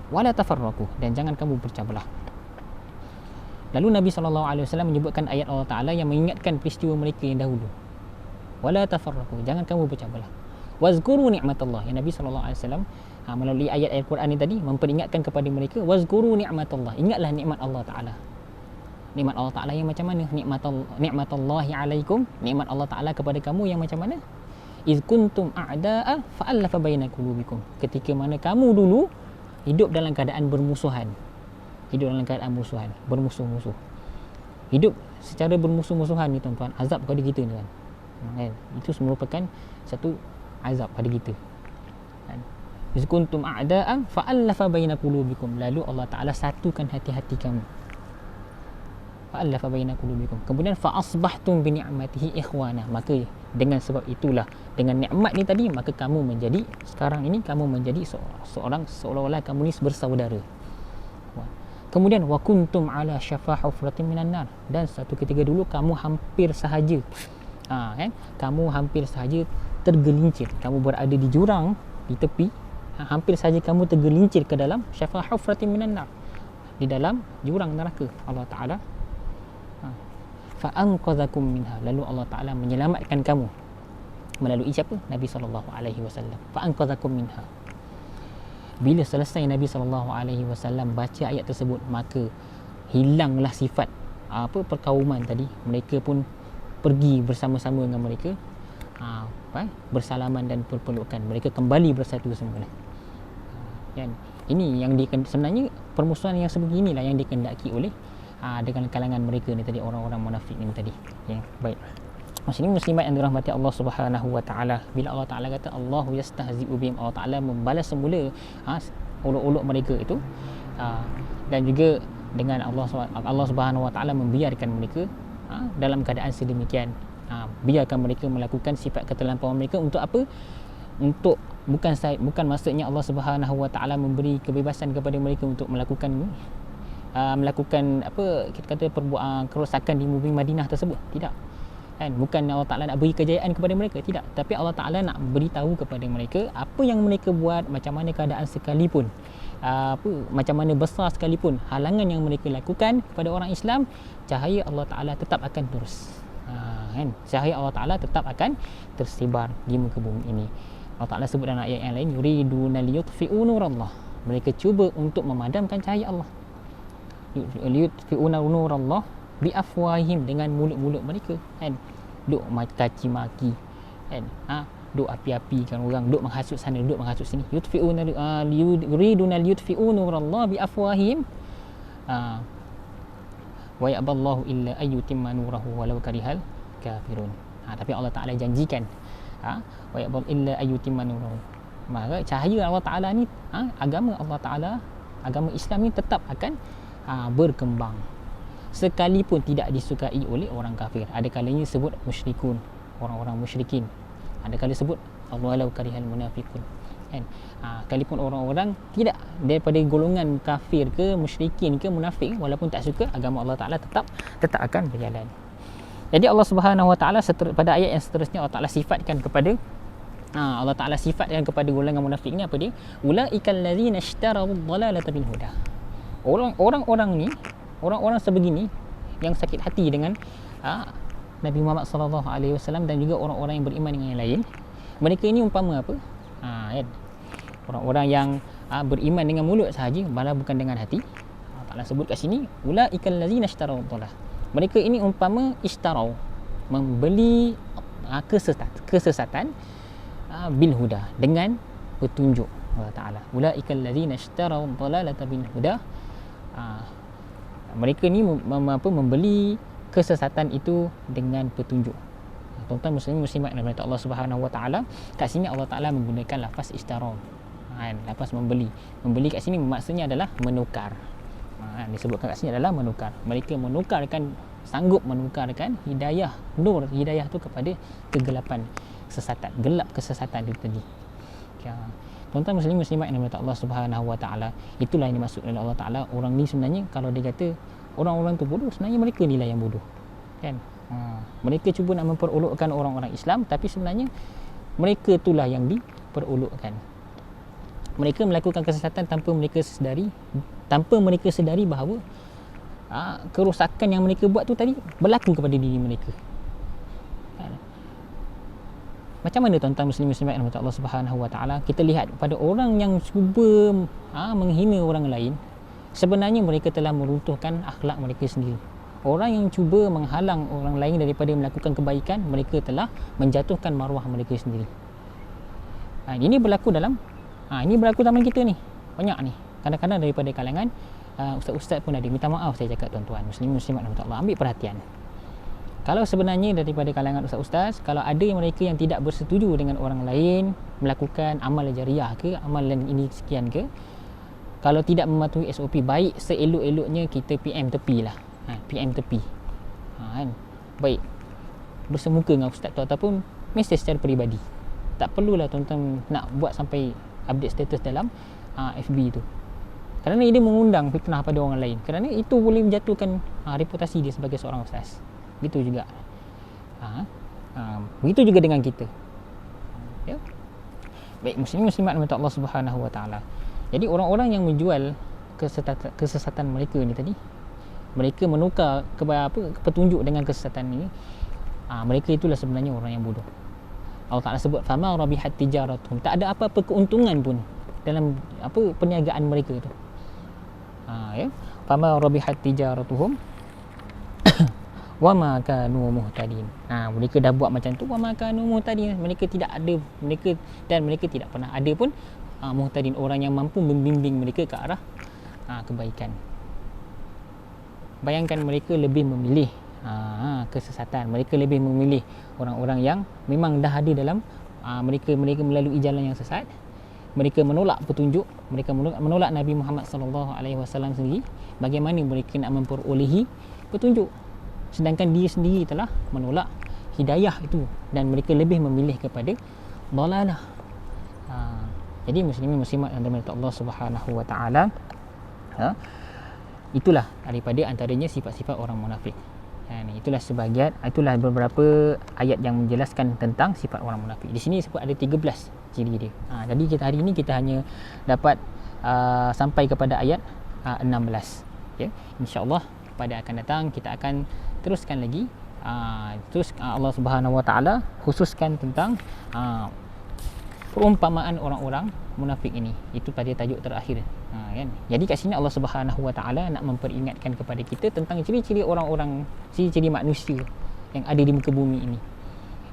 Speaker 1: wala tafarraqu, dan jangan kamu berpecah belah. Lalu Nabi SAW menyebutkan ayat Allah Ta'ala yang mengingatkan peristiwa mereka yang dahulu. Wala tafarraqu, jangan kamu berpecah belah. Wazkuru ni'matallah, yang Nabi SAW melalui ayat Al-Quran ini tadi memperingatkan kepada mereka, wazkuru ni'matallah, ingatlah nikmat Allah Ta'ala. Nikmat Allah Ta'ala yang macam mana? Ni'matallahi alaikum, nikmat Allah Ta'ala kepada kamu yang macam mana? Iz kuntum a'da'a fa'allafa baina qulubikum, ketika mana kamu dulu hidup dalam keadaan bermusuhan, bermusuh-musuh. Hidup secara bermusuh-musuhan ni tuan-tuan, azab kepada kita ni kan. Itu merupakan satu azab pada kita. Iz kuntum a'da'an fa'allafa baina qulubikum, lalu Allah Ta'ala satukan hati-hati kamu. Fa'allafa baina qulubikum. Kemudian fa'asbahtum bi ni'matihi ikhwana, maka dengan sebab itulah, dengan nikmat ni tadi, maka kamu menjadi, sekarang ini kamu menjadi seorang, seolah-olah kamu ni bersaudara. Kemudian wa kuntum ala syafa hufratin minan nar, dan satu ketika dulu kamu hampir sahaja kamu hampir sahaja tergelincir, kamu berada di jurang, di tepi, hampir sahaja kamu tergelincir ke dalam syafa hufratin minan nar, di dalam jurang neraka. Allah Ta'ala fa anqadhakum minha, lalu Allah Ta'ala menyelamatkan kamu melalui siapa? Nabi SAW. Fa anqadhakum minha. Bila selesai Nabi SAW baca ayat tersebut, maka hilanglah sifat perkauman tadi. Mereka pun pergi bersama-sama dengan mereka, bersalaman dan berpelukan. Mereka kembali bersatu semula. Dan ini yang sebenarnya permusuhan yang sebeginilah yang dikehendaki oleh dengan kalangan mereka ni tadi, orang-orang munafik ni tadi. Baik. Muslimat yang dirahmati Allah Subhanahu wa taala, bila Allah Taala kata Allahu yastahzi'u bihim, Allah Taala membalas semula uluk-uluk mereka itu, dan juga dengan Allah Subhanahu Wa Taala membiarkan mereka dalam keadaan sedemikian. Biarkan mereka melakukan sifat keterlampauan mereka untuk apa? Untuk bukan maksudnya Allah Subhanahu Wa Taala memberi kebebasan kepada mereka untuk melakukan apa kita kata perbuatan kerosakan di bumi Madinah tersebut. Tidak. Kan, bukan Allah Taala nak beri kejayaan kepada mereka, tidak, tapi Allah Taala nak beritahu kepada mereka apa yang mereka buat, macam mana keadaan sekalipun, macam mana besar sekalipun halangan yang mereka lakukan kepada orang Islam, cahaya Allah Taala tetap akan terus, kan, cahaya Allah Taala tetap akan tersebar di muka bumi ini. Allah Taala sebut dalam ayat yang lain, yuriduna liyutfi'u nurallah, mereka cuba untuk memadamkan cahaya Allah. Liyutfi'u nurallah bi afwahim, dengan mulut-mulut mereka, kan, duk caci maki, kan, duk api-api kan orang, duk menghasut sana, duk menghasut sini. Yuriduna liyutfi'u nurallah bi afwahim wa ya'ballahu illa ayyutimma nurahu walau karihal kafirun. Tapi Allah Taala janjikan, wa ya'bal illa ayyutimma nurahu, maka cahaya Allah Taala ni, agama Allah Taala, agama Islam ni tetap akan berkembang sekalipun tidak disukai oleh orang kafir. Ada kalanya sebut musyrikun, orang-orang musyrikin. Ada kali sebut walau karihal munafiqun, kan, sekalipun orang-orang tidak daripada golongan kafir ke musyrikin ke munafik, walaupun tak suka, agama Allah Taala tetap akan berjalan. Jadi Allah Subhanahu Wa Taala pada ayat yang seterusnya Allah Taala sifatkan kepada Allah Taala sifatkan kepada golongan munafik ni apa dia? Ulaikal ladzina ishtaraw ad-dhalalata bil huda. Orang-orang ni, orang-orang sebegini yang sakit hati dengan Nabi Muhammad sallallahu alaihi wasallam dan juga orang-orang yang beriman dengan yang lain, mereka ini umpama apa? Kan? Orang-orang yang beriman dengan mulut sahaja, malah bukan dengan hati. Allah Taala sebut kat sini, ulaikal ladzina ishtaraw ad-dhalalah. Mereka ini umpama ishtaraw, membeli kesesatan bil huda, dengan petunjuk Allah Taala. Ulaikal ladzina ishtaraw ad-dhalalata bil huda. Mereka ni membeli kesesatan itu dengan petunjuk. Tuan-tuan muslimat dan Allah Subhanahu Wa Taala, kat sini Allah Taala menggunakan lafaz ishtara, lafaz membeli. Membeli kat sini maksudnya adalah menukar. Disebutkan kat sini adalah menukar. Mereka menukarkan, sanggup menukarkan hidayah, nur hidayah tu kepada kegelapan kesesatan, gelap kesesatan itu tadi. Tuan-tuan muslimat yang Allah Subhanahu Wa Taala, itulah yang dimaksud oleh Allah Taala. Orang ni sebenarnya, kalau dia kata orang-orang tu bodoh, sebenarnya mereka ni lah yang bodoh, kan. Mereka cuba nak memperolokkan orang-orang Islam, tapi sebenarnya mereka itulah yang diperolokkan. Mereka melakukan kesesatan tanpa mereka sedari bahawa kerosakan yang mereka buat tu tadi berlaku kepada diri mereka. Macam mana tuan-tuan muslimat Allah Subhanahu Wa Taala, kita lihat pada orang yang cuba menghina orang lain, sebenarnya mereka telah meruntuhkan akhlak mereka sendiri. Orang yang cuba menghalang orang lain daripada melakukan kebaikan, mereka telah menjatuhkan maruah mereka sendiri. Ini berlaku dalam zaman kita ni, banyak ni. Kadang-kadang daripada kalangan ustaz-ustaz pun ada. Minta maaf saya cakap tuan-tuan muslimat Allah, ambil perhatian. Kalau sebenarnya daripada kalangan ustaz-ustaz, kalau ada mereka yang tidak bersetuju dengan orang lain melakukan amal jariah ke, amalan ini sekian ke, kalau tidak mematuhi SOP, baik seelok-eloknya kita PM tepi lah. PM tepi. Kan? Baik bersemuka dengan ustaz tu ataupun mesej secara peribadi. Tak perlulah tuan-tuan nak buat sampai update status dalam FB tu. Kerana dia mengundang fitnah pada orang lain. Kerana itu boleh menjatuhkan reputasi dia sebagai seorang ustaz. Begitu juga. Begitu juga dengan kita. Ya. Baik muslimat Allah Subhanahu Wa Taala. Jadi orang-orang yang menjual kesesatan mereka ni tadi, mereka menukar petunjuk dengan kesesatan ni, mereka itulah sebenarnya orang yang bodoh. Allah Taala sebut fama rabihat tijaratuhum, tak ada apa-apa keuntungan pun dalam perniagaan mereka tu. Ya, fama rabihat tijaratuhum wa ma kanu muhtadin. Mereka dah buat macam tu, wa ma kanu muhtadin, mereka tidak ada, mereka tidak pernah ada pun muhtadin, orang yang mampu membimbing mereka ke arah kebaikan. Bayangkan mereka lebih memilih kesesatan, mereka lebih memilih orang-orang yang memang dah ada dalam mereka melalui jalan yang sesat, mereka menolak petunjuk, mereka menolak Nabi Muhammad sallallahu alaihi wasallam sendiri, bagaimana mereka nak memperolehi petunjuk sedangkan dia sendiri telah menolak hidayah itu dan mereka lebih memilih kepada dalalah. Jadi muslimin muslimat yang dirahmati Allah Subhanahu wa taala, itulah daripada antaranya sifat-sifat orang munafik. Itulah sebahagian, itulah beberapa ayat yang menjelaskan tentang sifat orang munafik. Di sini sebut ada 13 ciri dia. Jadi kita hari ini kita hanya dapat sampai kepada ayat 16. Okay. InsyaAllah pada akan datang kita akan teruskan lagi. Terus Allah Subhanahu Wa Taala khususkan tentang perumpamaan orang-orang munafik ini. Itu pada tajuk terakhir. Kan? Jadi kat sini Allah Subhanahu Wa Taala nak memperingatkan kepada kita tentang ciri-ciri orang-orang, ciri-ciri manusia yang ada di muka bumi ini.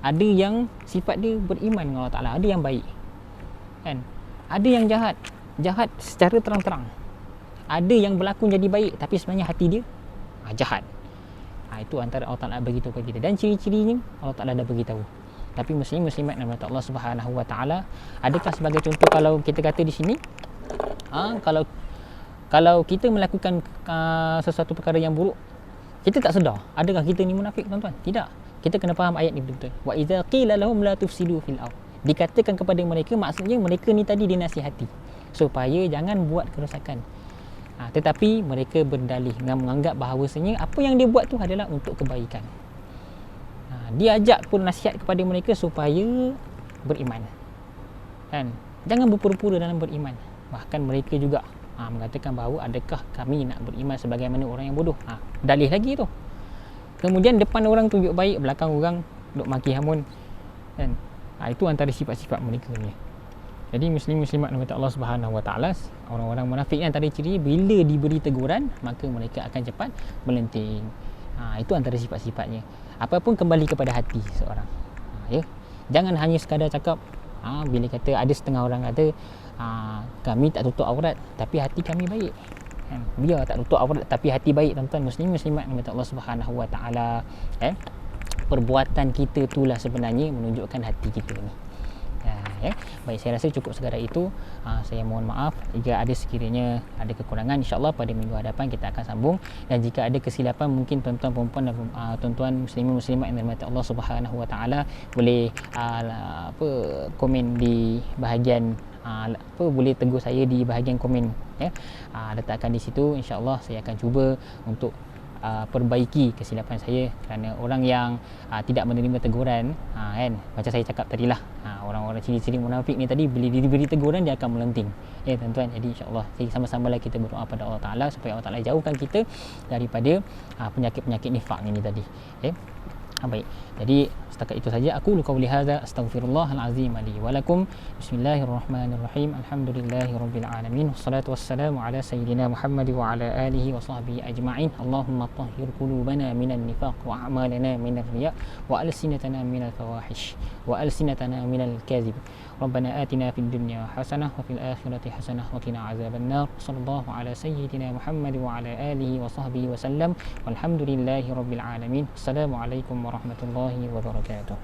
Speaker 1: Ada yang sifat dia beriman dengan Allah Taala, ada yang baik. Kan? Ada yang jahat, jahat secara terang-terang. Ada yang berlaku jadi baik tapi sebenarnya hati dia jahat. Itu antara Allah Taala bagi tahu kepada kita, dan ciri-cirinya Allah Taala dah bagi tahu. Tapi muslim-muslimat nama Allah Subhanahu Wa Taala, adakah sebagai contoh kalau kita kata di sini kalau kita melakukan sesuatu perkara yang buruk, kita tak sedar, adakah kita ni munafik, tuan-tuan? Tidak. Kita kena faham ayat ni betul-betul. Wa idza qila lahum la tufsidu fil ardh, dikatakan kepada mereka, maksudnya mereka ni tadi dinasihati supaya jangan buat kerosakan. Tetapi mereka berdalih dengan menganggap bahawasanya apa yang dia buat tu adalah untuk kebaikan. Dia ajak pun nasihat kepada mereka supaya beriman. Kan? Jangan berpura-pura dalam beriman. Bahkan mereka juga mengatakan bahawa adakah kami nak beriman sebagaimana orang yang bodoh. Dalih lagi tu. Kemudian depan orang tunjuk baik, belakang orang duk maki hamun. Kan? Itu antara sifat-sifat mereka ni. Jadi muslim-muslimat nama Allah Subhanahu Wa Taala, orang-orang munafik ni antara ciri bila diberi teguran maka mereka akan cepat melenting. Itu antara sifat-sifatnya. Apapun kembali kepada hati seorang. Ya. Jangan hanya sekadar cakap bila kata ada setengah orang kata kami tak tutup aurat tapi hati kami baik. Kan? Biar tak tutup aurat tapi hati baik, tuan-tuan muslim-muslimat nama Allah Subhanahu Wa Taala. Perbuatan kita itulah sebenarnya menunjukkan hati kita ni. Baik, saya rasa cukup sekadar itu. Saya mohon maaf jika ada sekiranya ada kekurangan. InsyaAllah pada minggu hadapan kita akan sambung. Dan jika ada kesilapan, mungkin tuan-tuan perempuan dan tuan-tuan muslimin-muslimat yang dirahmati Allah Subhanahu Wa Taala boleh komen di bahagian boleh tegur saya di bahagian komen, letakkan di situ. InsyaAllah saya akan cuba untuk perbaiki kesilapan saya, kerana orang yang tidak menerima teguran, kan, macam saya cakap tadilah, orang-orang ciri-ciri munafik ni tadi bila diberi teguran dia akan melenting, tuan-tuan. Jadi insya-Allah sama-samalah kita berdoa pada Allah Taala supaya Allah Taala jauhkan kita daripada penyakit-penyakit nifak ini tadi. Baik, jadi setakat itu saja aku qauli hadza, astaghfirullahal azim li wa lakum. Bismillahirrahmanirrahim. Alhamdulillahirabbil alamin. Wassalatu wassalamu ala sayyidina Muhammad wa ala alihi wa sahbihi ajma'in. Allahumma tahhir qulubana minan nifaq wa a'malana minar riya wa alsinatana minal fawahish wa alsinatana minal kadhib. Rabbana atina fid dunya hasanah wa fil akhirati hasanah wa qina azaban nar. Sallallahu ala sayyidina Muhammad wa ala alihi wa sahbihi wa sallam. Walhamdulillahirabbil alamin. Assalamualaikum warahmatullahi wabarakatuh.